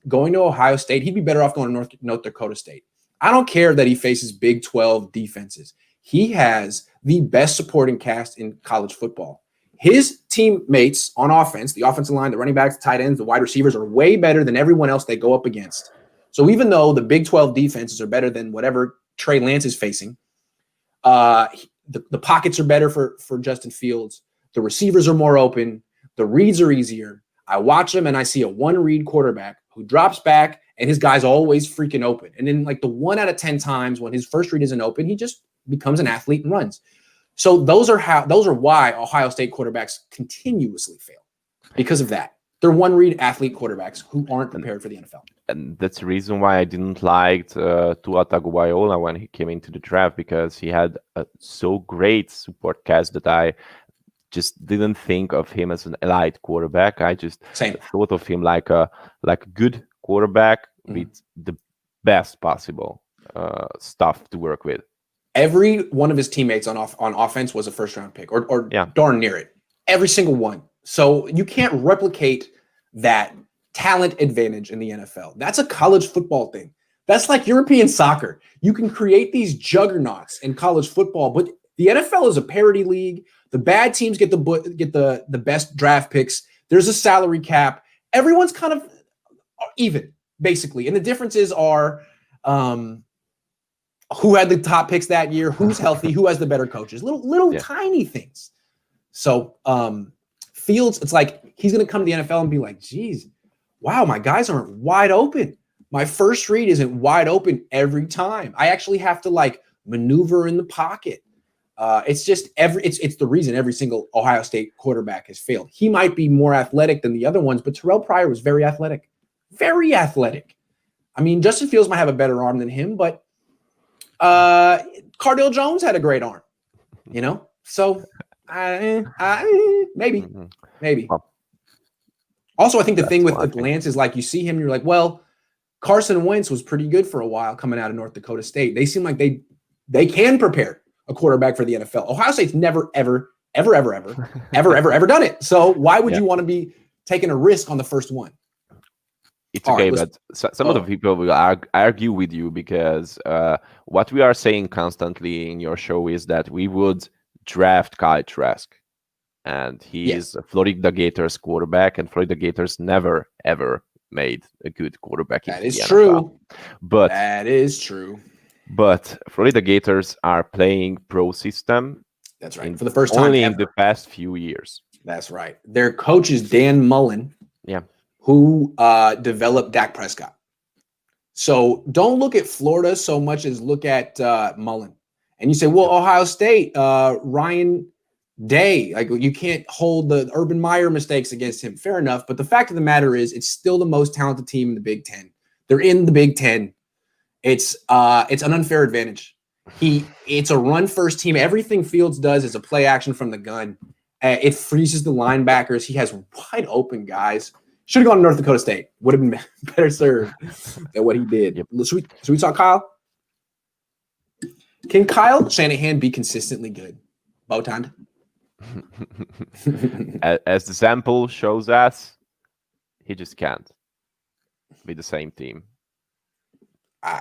going to Ohio State, he'd be better off going to North Dakota State. I don't care that he faces Big 12 defenses. He has the best supporting cast in college football. His teammates on offense, the offensive line, the running backs, the tight ends, the wide receivers are way better than everyone else they go up against. So even though the Big 12 defenses are better than whatever Trey Lance is facing, the pockets are better for Justin Fields. The receivers are more open. The reads are easier. I watch him and I see a one-read quarterback who drops back and his guy's always freaking open. And then like the 1 out of 10 times when his first read isn't open, he just becomes an athlete and runs. So those are why Ohio State quarterbacks continuously fail, because of that. They're one-read athlete quarterbacks who aren't prepared for the NFL. And that's the reason why I didn't like Tua Tagovailoa when he came into the draft, because he had a so great support cast that I just didn't think of him as an elite quarterback. I just thought of him like a good quarterback with the best possible stuff to work with. Every one of his teammates on offense was a first-round pick or darn near it. Every single one. So you can't replicate that talent advantage in the NFL. That's a college football thing. That's like European soccer. You can create these juggernauts in college football, but the NFL is a parity league. The bad teams get the best draft picks. There's a salary cap. Everyone's kind of even, basically. And the differences are who had the top picks that year, who's healthy, who has the better coaches. Little tiny things. So Fields, it's like he's going to come to the NFL and be like, geez, wow, my guys aren't wide open. My first read isn't wide open every time. I actually have to like maneuver in the pocket. It's just it's the reason every single Ohio State quarterback has failed. He might be more athletic than the other ones, but Terrell Pryor was very athletic. Very athletic. I mean, Justin Fields might have a better arm than him, but Cardale Jones had a great arm, you know? So maybe. Well, Also, I think the thing with think. Lance is like you see him, you're like, well, Carson Wentz was pretty good for a while coming out of North Dakota State. They seem like they can prepare a quarterback for the NFL. Ohio State's never, ever done it. So why would you want to be taking a risk on the first one? It's okay, but some of the people will argue with you because what we are saying constantly in your show is that we would draft Kyle Trask, and he is a Florida Gators quarterback, and Florida Gators never, ever made a good quarterback. That is true. But that is true. But Florida Gators are playing pro system. That's right. For the first time only ever. In the past few years. That's right. Their coach is Dan Mullen. Yeah. Who developed Dak Prescott. So don't look at Florida so much as look at Mullen. And you say, well, Ohio State, Ryan Day, like you can't hold the Urban Meyer mistakes against him. Fair enough. But the fact of the matter is it's still the most talented team in the Big Ten. They're in the Big Ten. It's an unfair advantage. It's a run first team. Everything Fields does is a play action from the gun. It freezes the linebackers. He has wide open guys. Should have gone to North Dakota State. Would have been better served than what he did. Yep. Should we talk Kyle? Can Kyle Shanahan be consistently good? Botond? As the sample shows us, he just can't be the same team.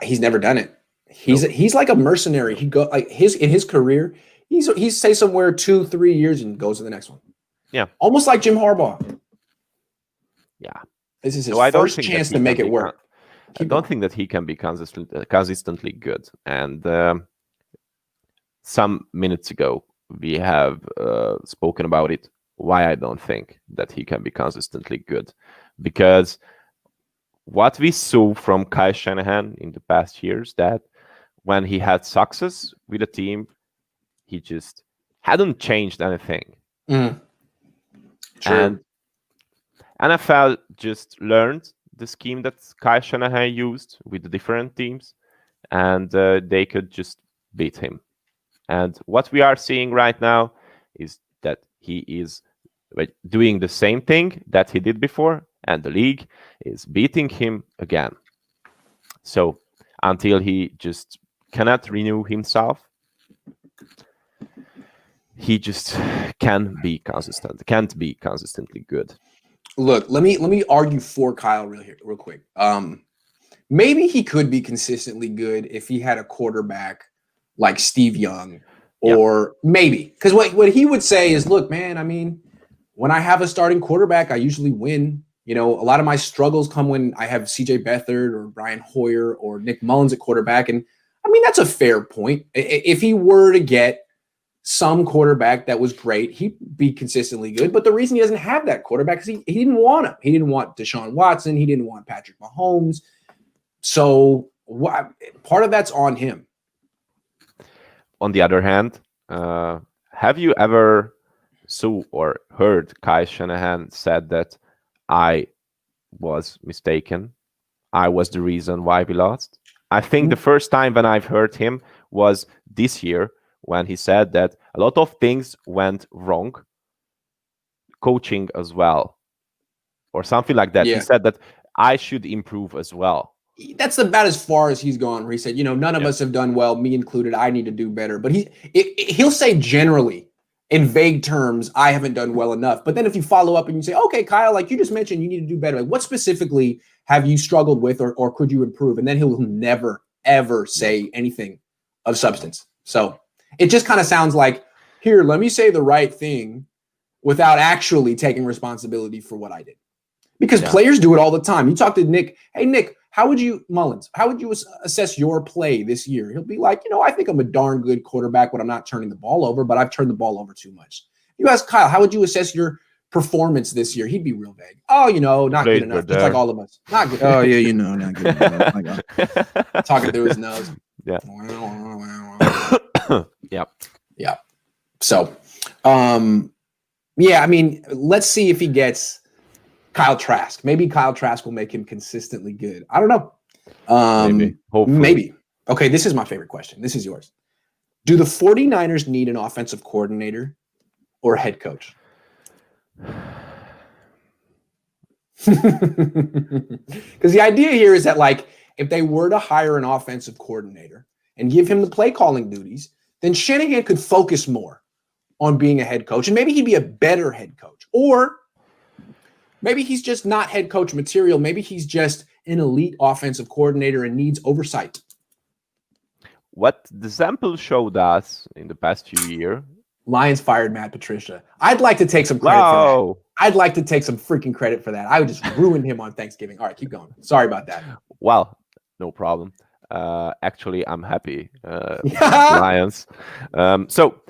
He's never done it. He's like a mercenary. He go like in his career. He's say somewhere 2-3 years and goes to the next one. Yeah, almost like Jim Harbaugh. Yeah, this is his first chance to make it work. I don't think that he can be consistently good. And some minutes ago, we have spoken about it. Why I don't think that he can be consistently good, because what we saw from Kyle Shanahan in the past years, that when he had success with a team, he just hadn't changed anything. True. And NFL just learned the scheme that Kyle Shanahan used with the different teams, and they could just beat him. And what we are seeing right now is that he is doing the same thing that he did before, and the league is beating him again. So until he just cannot renew himself, he just can't be consistently good. Look, let me argue for Kyle real quick. Maybe he could be consistently good if he had a quarterback like Steve Young, or maybe because what he would say is, look, man, I mean, when I have a starting quarterback, I usually win. You know, a lot of my struggles come when I have CJ Beathard or Brian Hoyer or Nick Mullins at quarterback, and I mean that's a fair point. If he were to get some quarterback that was great, he'd be consistently good. But the reason he doesn't have that quarterback is he didn't want him. He didn't want Deshaun Watson. He didn't want Patrick Mahomes. So part of that's on him. On the other hand, have you ever saw or heard Kyle Shanahan said that I was mistaken? I was the reason why we lost. I think the first time when I've heard him was this year, when he said that a lot of things went wrong, coaching as well, or something like that. Yeah. He said that I should improve as well. That's about as far as he's gone, where he said, you know, none of us have done well, me included. I need to do better. But he'll say generally, in vague terms, I haven't done well enough. But then if you follow up and you say, okay, Kyle, like you just mentioned, you need to do better. Like, what specifically have you struggled with, or could you improve? And then he'll never, ever say anything of substance. So it just kind of sounds like, here, let me say the right thing without actually taking responsibility for what I did. Because players do it all the time. You talk to Nick, hey, Nick, how would you assess your play this year? He'll be like, you know, I think I'm a darn good quarterback when I'm not turning the ball over, but I've turned the ball over too much. You ask Kyle, how would you assess your performance this year? He'd be real vague. Oh, you know, not good enough. Just like all of us. Not good. Oh, yeah, you know, not good enough. Talking through his nose. Yeah. Yeah. So, I mean, let's see if he gets Kyle Trask. Maybe Kyle Trask will make him consistently good. I don't know. Maybe. Hopefully. Maybe. Okay, this is my favorite question. This is yours. Do the 49ers need an offensive coordinator or head coach? Because the idea here is that, like, if they were to hire an offensive coordinator and give him the play calling duties, then Shanahan could focus more on being a head coach, and maybe he'd be a better head coach. Or maybe he's just not head coach material. Maybe he's just an elite offensive coordinator and needs oversight. What the sample showed us in the past few years. Lions fired Matt Patricia. I'd like to take some credit for that. I'd like to take some freaking credit for that. I would just ruin him on Thanksgiving. All right, keep going. Sorry about that. Well, no problem. Actually, I'm happy. Lions. So,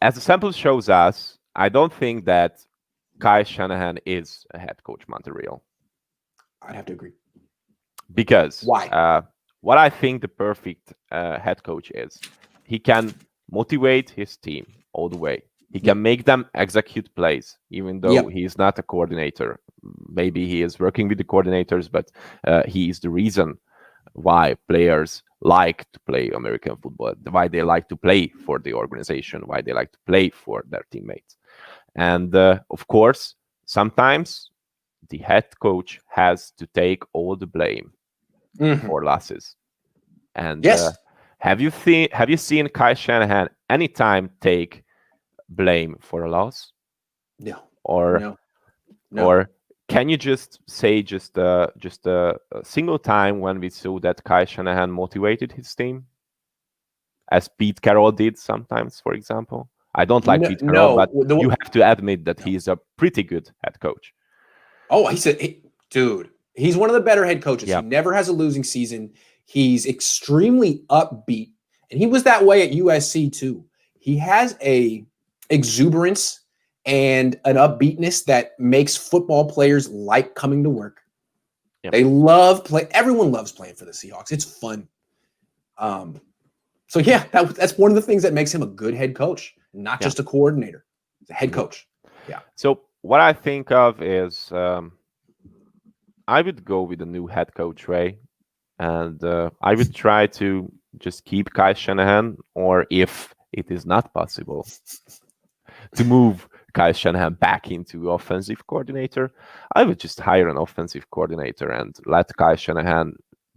as the sample shows us, I don't think that Kyle Shanahan is a head coach material. I'd have to agree. Because why? What I think the perfect head coach is, he can motivate his team all the way. He can make them execute plays, even though he is not a coordinator. Maybe he is working with the coordinators, but he is the reason why players like to play American football, why they like to play for the organization, why they like to play for their teammates. And of course, sometimes the head coach has to take all the blame for losses. And have you seen Kyle Shanahan anytime take blame for a loss? No. Or can you just say just a single time when we saw that Kyle Shanahan motivated his team, as Pete Carroll did sometimes, for example? I don't like Pete Carroll, but you have to admit that he's a pretty good head coach. Oh, dude, he's one of the better head coaches. He never has a losing season. He's extremely upbeat, and he was that way at USC too. He has a exuberance and an upbeatness that makes football players like coming to work. They love play. Everyone loves playing for the Seahawks. It's fun. So yeah, that's one of the things that makes him a good head coach, not just a coordinator. He's a head coach. Yeah. So what I think of is I would go with a new head coach, Ray, and I would try to just keep Kyle Shanahan, or if it is not possible, to move Kyle Shanahan back into offensive coordinator, I would just hire an offensive coordinator and let Kyle Shanahan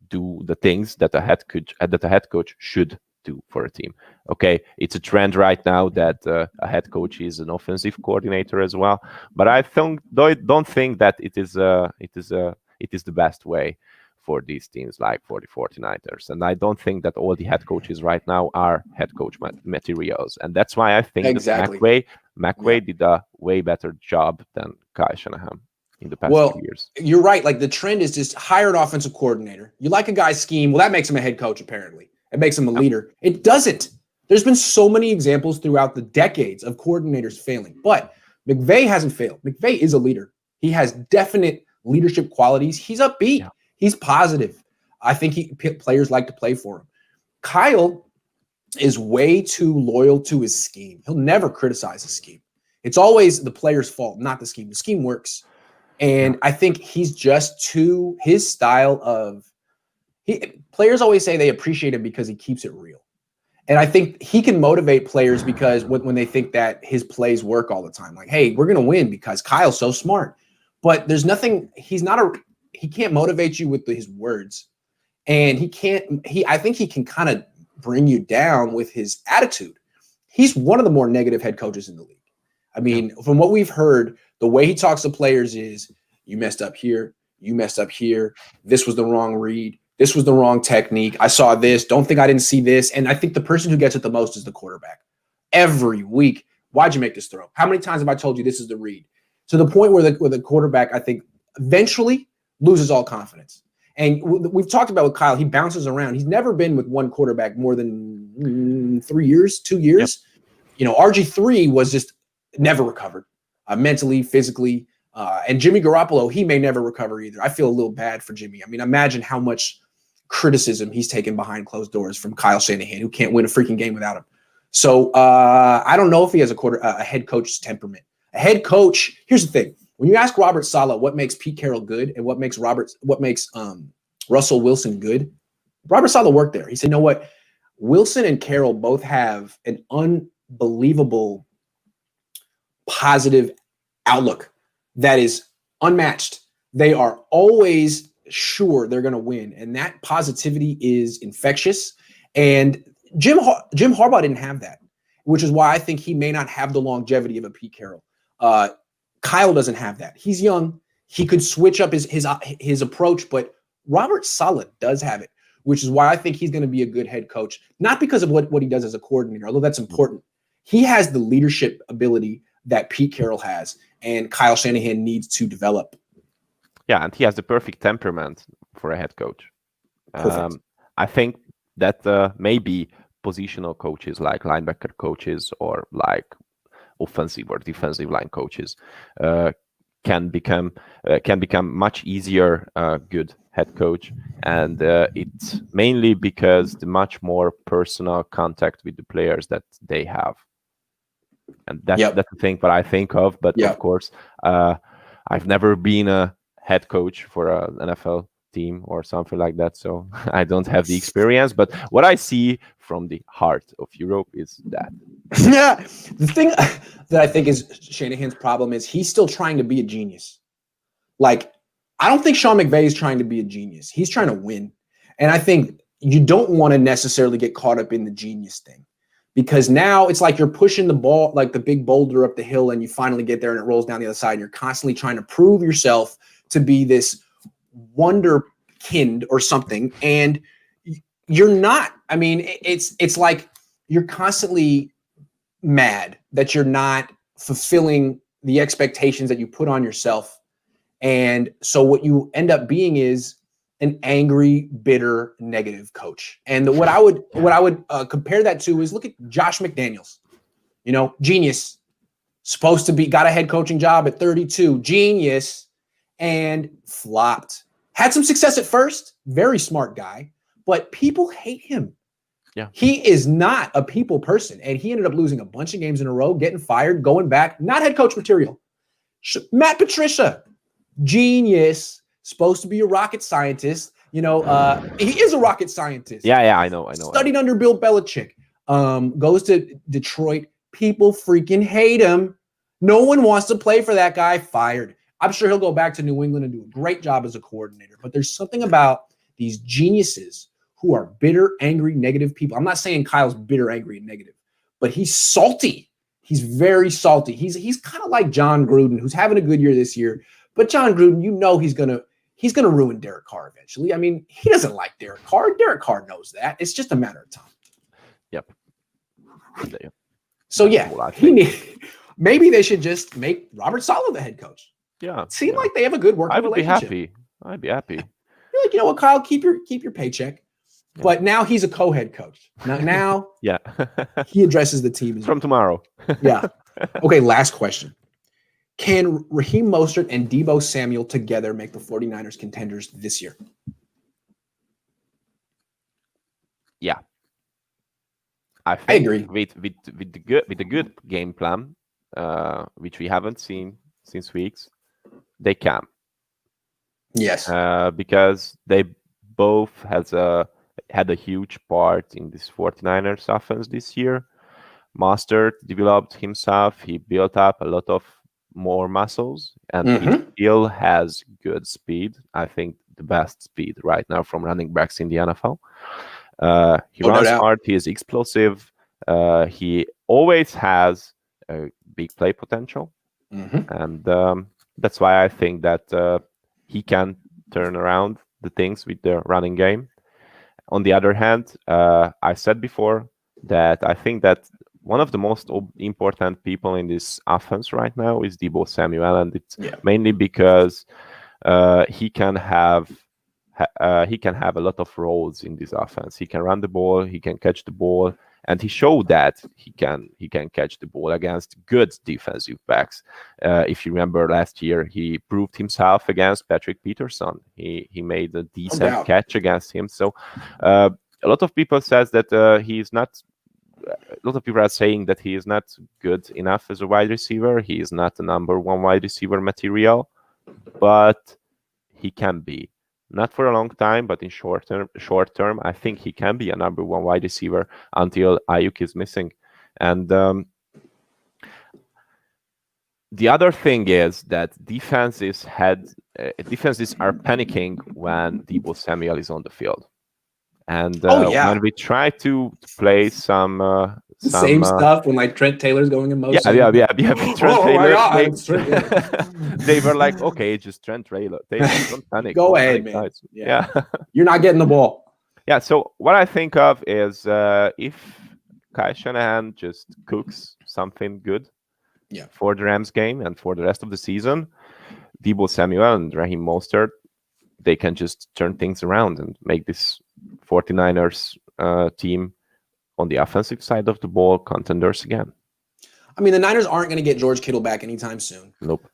do the things that a head coach should do for a team. Okay, it's a trend right now that a head coach is an offensive coordinator as well, but I don't think that it is the best way for these teams, like for the 49ers. And I don't think that all the head coaches right now are head coach materials. And that's why I think that McVay did a way better job than Kyle Shanahan in the past few years. You're right. Like, the trend is just hire an offensive coordinator. You like a guy's scheme. Well, that makes him a head coach, apparently. It makes him a leader. It doesn't. There's been so many examples throughout the decades of coordinators failing. But McVay hasn't failed. McVay is a leader. He has definite leadership qualities. He's upbeat. Yeah. He's positive. I think players like to play for him. Kyle is way too loyal to his scheme. He'll never criticize his scheme. It's always the player's fault, not the scheme. The scheme works. And I think he's just too, his style of, players always say they appreciate him because he keeps it real. And I think he can motivate players because when they think that his plays work all the time, like, hey, we're going to win because Kyle's so smart. But there's nothing, he can't motivate you with his words. And I think he can kind of bring you down with his attitude. He's one of the more negative head coaches in the league. I mean, from what we've heard, the way he talks to players is, you messed up here, you messed up here, this was the wrong read, this was the wrong technique, I saw this, don't think I didn't see this. And I think the person who gets it the most is the quarterback. Every week, why'd you make this throw? How many times have I told you this is the read? To the point where the quarterback, I think, eventually loses all confidence. And we've talked about with Kyle, he bounces around. He's never been with one quarterback more than 3 years, 2 years. Yep. You know, RG3 was just never recovered mentally, physically. And Jimmy Garoppolo, he may never recover either. I feel a little bad for Jimmy. I mean, imagine how much criticism he's taken behind closed doors from Kyle Shanahan, who can't win a freaking game without him. So I don't know if he has a head coach's temperament. A head coach, here's the thing. When you ask Robert Saleh what makes Pete Carroll good and what makes Russell Wilson good. Robert Saleh worked there. He said, you know what? Wilson and Carroll both have an unbelievable positive outlook that is unmatched. They are always sure they're going to win, and that positivity is infectious. And Jim Harbaugh didn't have that, which is why I think he may not have the longevity of a Pete Carroll. Kyle doesn't have that. He's young. He could switch up his approach, but Robert Saleh does have it, which is why I think he's going to be a good head coach, not because of what he does as a coordinator, although that's important. He has the leadership ability that Pete Carroll has, and Kyle Shanahan needs to develop. Yeah, and he has the perfect temperament for a head coach. I think that maybe positional coaches like linebacker coaches or like offensive or defensive line coaches can become much easier good head coach, and it's mainly because the much more personal contact with the players that they have. And that's the thing that I think of. But of course, I've never been a head coach for an NFL team or something like that, so I don't have the experience. But what I see from the heart of Europe is that. Yeah, the thing that I think is Shanahan's problem is he's still trying to be a genius. Like, I don't think Sean McVay is trying to be a genius. He's trying to win. And I think you don't want to necessarily get caught up in the genius thing, because now it's like you're pushing the ball, like the big boulder up the hill, and you finally get there and it rolls down the other side. And you're constantly trying to prove yourself to be this wonderkind or something. And you're not. I mean, it's like you're constantly mad that you're not fulfilling the expectations that you put on yourself. And so what you end up being is an angry, bitter, negative coach. And what I would compare that to is look at Josh McDaniels. You know, genius, supposed to be, got a head coaching job at 32, genius, and flopped. Had some success at first, very smart guy, but people hate him. Yeah, he is not a people person, and he ended up losing a bunch of games in a row, getting fired, going back, not head coach material. Matt Patricia, genius, supposed to be a rocket scientist. You know, he is a rocket scientist. Yeah, I know. Studied under Bill Belichick. Goes to Detroit. People freaking hate him. No one wants to play for that guy. Fired. I'm sure he'll go back to New England and do a great job as a coordinator. But there's something about these geniuses who are bitter, angry, negative people. I'm not saying Kyle's bitter, angry, and negative, but he's salty. He's very salty. He's kind of like John Gruden, who's having a good year this year. But John Gruden, you know, he's gonna ruin Derek Carr eventually. I mean, he doesn't like Derek Carr. Derek Carr knows that. It's just a matter of time. Yep. So yeah, maybe they should just make Robert Saleh the head coach. Yeah. Seem like they have a good working relationship. I'd be happy. You're like, you know what, Kyle, keep your paycheck. Yeah. But now he's a co-head coach. Now yeah. he addresses the team from tomorrow. Yeah. Okay, last question. Can Raheem Mostert and Deebo Samuel together make the 49ers contenders this year? Yeah. I agree. With the good game plan, which we haven't seen since weeks, they can. Yes. Because they both had a huge part in this 49ers offense this year. Mostert developed himself. He built up a lot of more muscles, and he still has good speed. I think the best speed right now from running backs in the NFL. He runs hard. He is explosive. He always has a big play potential. And that's why I think that he can turn around the things with the running game. On the other hand, I said before that I think that one of the most important people in this offense right now is Deebo Samuel, and it's mainly because he can have a lot of roles in this offense. He can run the ball, he can catch the ball, and he showed that he can catch the ball against good defensive backs. If you remember last year, he proved himself against Patrick Peterson. He made a decent catch against him. So a lot of people says that he is not. A lot of people are saying that he is not good enough as a wide receiver. He is not a number one wide receiver material, but he can be not for a long time, but in short term, I think he can be a number one wide receiver until Ayuk is missing. And the other thing is that defenses are panicking when Deebo Samuel is on the field. And when we try to play some same stuff when like Trent Taylor's going in motion. Yeah. Trent Taylor. My God, They were like, okay, just Trent Taylor. Don't panic. Go don't ahead, panic, man. guys. Yeah. You're not getting the ball. Yeah. So what I think of is if Kyle Shanahan just cooks something good for the Rams game and for the rest of the season, Deebo Samuel and Raheem Mostert, they can just turn things around and make this 49ers team on the offensive side of the ball contenders again. I mean, the Niners aren't going to get George Kittle back anytime soon. Nope.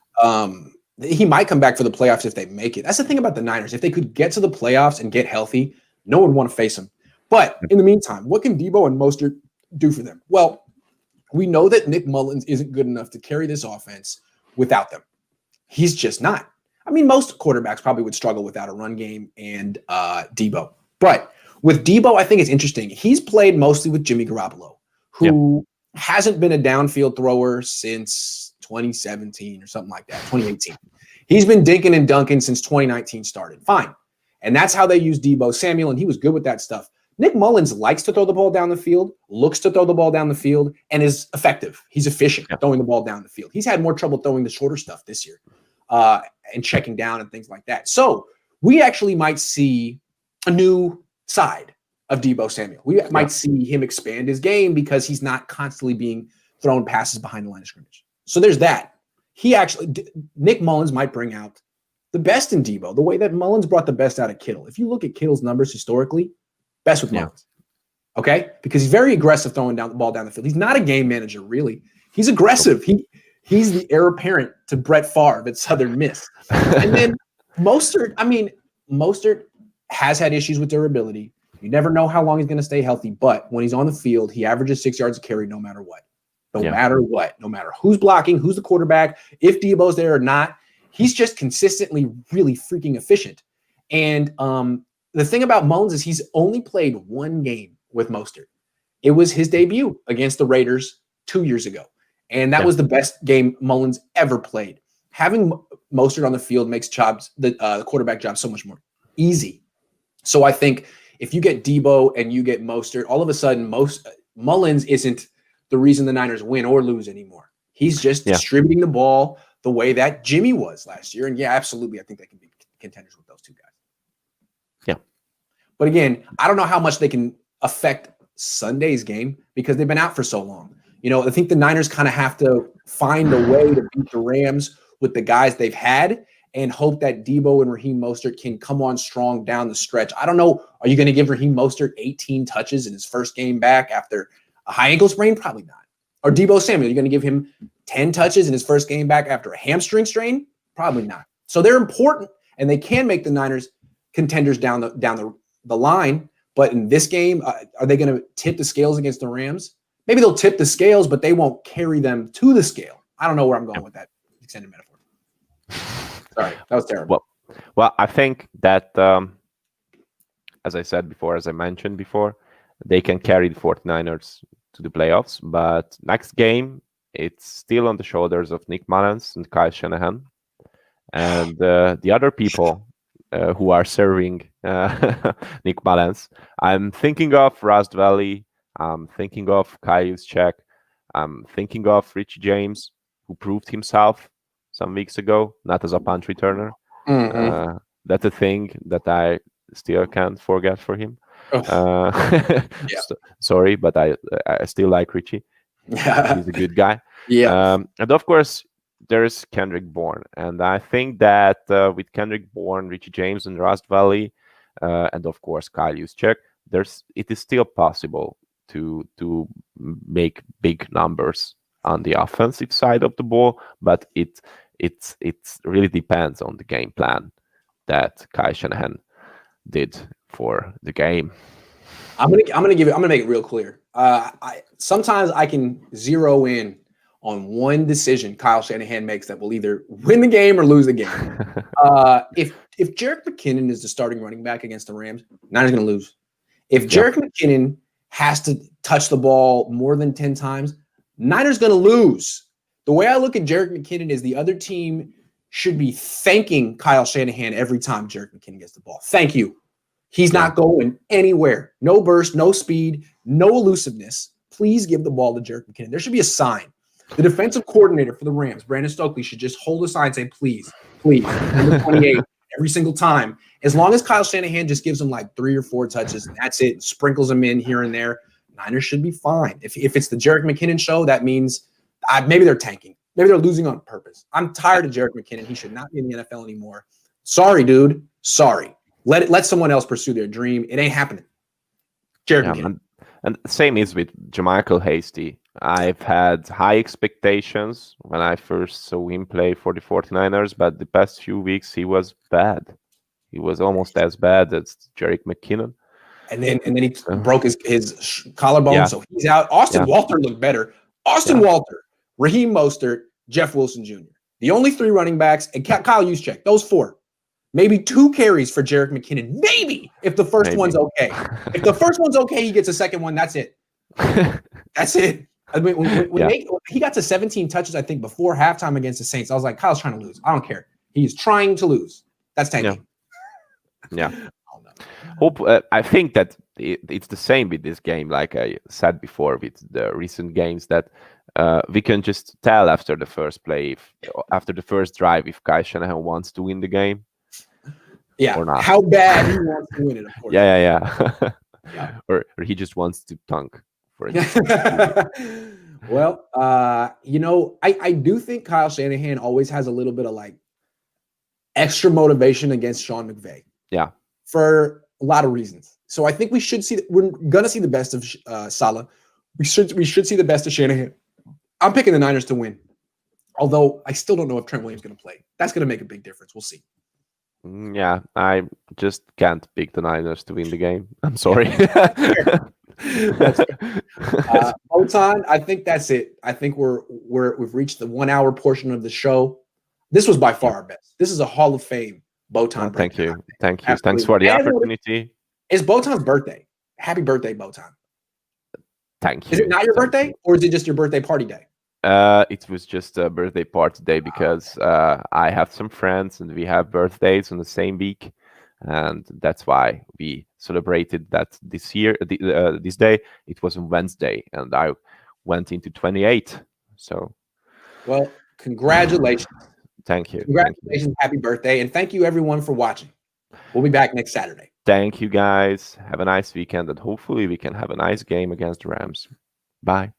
He might come back for the playoffs if they make it. That's the thing about the Niners. If they could get to the playoffs and get healthy, no one would want to face him. But in the meantime, what can Deebo and Mostert do for them? Well, we know that Nick Mullins isn't good enough to carry this offense without them. He's just not. I mean, most quarterbacks probably would struggle without a run game and Deebo. But with Deebo, I think it's interesting. He's played mostly with Jimmy Garoppolo, who hasn't been a downfield thrower since 2017 or something like that, 2018. He's been dinking and dunking since 2019 started. Fine. And that's how they use Deebo Samuel, and he was good with that stuff. Nick Mullins likes to throw the ball down the field, looks to throw the ball down the field, and is effective. He's efficient throwing the ball down the field. He's had more trouble throwing the shorter stuff this year and checking down and things like that. So we actually might see a new side of Deebo Samuel. We might see him expand his game because he's not constantly being thrown passes behind the line of scrimmage. So there's that. Nick Mullins might bring out the best in Deebo, the way that Mullins brought the best out of Kittle. If you look at Kittle's numbers historically, best with Mullins. Okay? Because he's very aggressive throwing down the ball down the field. He's not a game manager, really. He's aggressive. He's the heir apparent to Brett Favre at Southern Miss. And then Mostert has had issues with durability. You never know how long he's going to stay healthy, but when he's on the field, he averages 6 yards a carry no matter what. No matter what. No matter who's blocking, who's the quarterback, if Deebo's there or not, he's just consistently really freaking efficient. And the thing about Mullins is he's only played one game with Mostert. It was his debut against the Raiders 2 years ago. And that was the best game Mullins ever played. Having Mostert on the field makes the quarterback job so much more easy. So I think if you get Deebo and you get Mostert, all of a sudden Mullins isn't the reason the Niners win or lose anymore. He's just distributing the ball the way that Jimmy was last year. And absolutely, I think they can be contenders with those two guys. Yeah. But again, I don't know how much they can affect Sunday's game because they've been out for so long. I think the Niners kind of have to find a way to beat the Rams with the guys they've had and hope that Deebo and Raheem Mostert can come on strong down the stretch. I don't know. Are you going to give Raheem Mostert 18 touches in his first game back after a high ankle sprain? Probably not. Or Deebo Samuel, are you going to give him 10 touches in his first game back after a hamstring strain? Probably not. So they're important, and they can make the Niners contenders down the line. But in this game, are they going to tip the scales against the Rams? Maybe they'll tip the scales, but they won't carry them to the scale. I don't know where I'm going with that extended metaphor. Sorry, that was terrible. Well, I think that, as I mentioned before, they can carry the 49ers to the playoffs. But next game, it's still on the shoulders of Nick Mullins and Kyle Shanahan. And the other people who are serving Nick Mullins, I'm thinking of Rust Valley. I'm thinking of Kyle Juszczyk. I'm thinking of Richie James, who proved himself some weeks ago, not as a punt returner. Mm-hmm. That's a thing that I still can't forget for him. Sorry, but I still like Richie. He's a good guy. And of course, there's Kendrick Bourne. And I think that with Kendrick Bourne, Richie James, and Rust Valley, and of course Kyle Juszczyk, it is still possible to make big numbers on the offensive side of the ball, but it really depends on the game plan that Kyle Shanahan did for the game. I'm gonna make it real clear. Sometimes I can zero in on one decision Kyle Shanahan makes that will either win the game or lose the game. If Jerick McKinnon is the starting running back against the Rams, Niners going to lose. If Jerick McKinnon has to touch the ball more than 10 times, Niners going to lose. The way I look at Jerick McKinnon is the other team should be thanking Kyle Shanahan every time Jerick McKinnon gets the ball. Thank you. He's not going anywhere. No burst, no speed, no elusiveness. Please give the ball to Jerick McKinnon. There should be a sign. The defensive coordinator for the Rams, Brandon Stokely, should just hold a sign and say, please, number 28, every single time. As long as Kyle Shanahan just gives them like 3 or 4 touches, and that's it, sprinkles them in here and there, Niners should be fine. If it's the Jerick McKinnon show, that means maybe they're tanking. Maybe they're losing on purpose. I'm tired of Jerick McKinnon. He should not be in the NFL anymore. Sorry, dude. Sorry. Let someone else pursue their dream. It ain't happening. Jerick McKinnon. And same is with Jermichael Hasty. I've had high expectations when I first saw him play for the 49ers, but the past few weeks he was bad. He was almost as bad as Jerick McKinnon. And then he broke his collarbone, so he's out. Austin Walter looked better. Walter, Raheem Mostert, Jeff Wilson Jr. The only 3 running backs, and Kyle Juszczyk, those 4. Maybe 2 carries for Jerick McKinnon. Maybe if the first one's okay. If the first one's okay, he gets a second one. That's it. That's it. I mean, when he got to 17 touches, I think, before halftime against the Saints, I was like, Kyle's trying to lose. I don't care. He's trying to lose. That's tanking. Yeah. I think that it's the same with this game, like I said before with the recent games, that we can just tell after the first play, after the first drive, if Kyle Shanahan wants to win the game. Yeah, or not. How bad he wants to win it, of course. Yeah. or he just wants to tank for it. Well, I do think Kyle Shanahan always has a little bit of like extra motivation against Sean McVay. Yeah. For a lot of reasons. So I think we're going to see the best of Saleh. We should see the best of Shanahan. I'm picking the Niners to win. Although I still don't know if Trent Williams is going to play. That's going to make a big difference. We'll see. Yeah, I just can't pick the Niners to win the game. I'm sorry. Botond, I think that's it. I think we've reached the 1 hour portion of the show. This was by far our best. This is a Hall of Fame Botond. Thank you. Absolutely. Thanks for the opportunity. It's Botond's birthday. Happy birthday, Botond. Thank you. Is it not your birthday, or is it just your birthday party day? It was just a birthday party day because I have some friends and we have birthdays on the same week, and that's why we celebrated that this year. This day it was on Wednesday, and I went into 28. So, well, congratulations! Thank you. Congratulations! Happy birthday, and thank you everyone for watching. We'll be back next Saturday. Thank you guys. Have a nice weekend, and hopefully we can have a nice game against the Rams. Bye.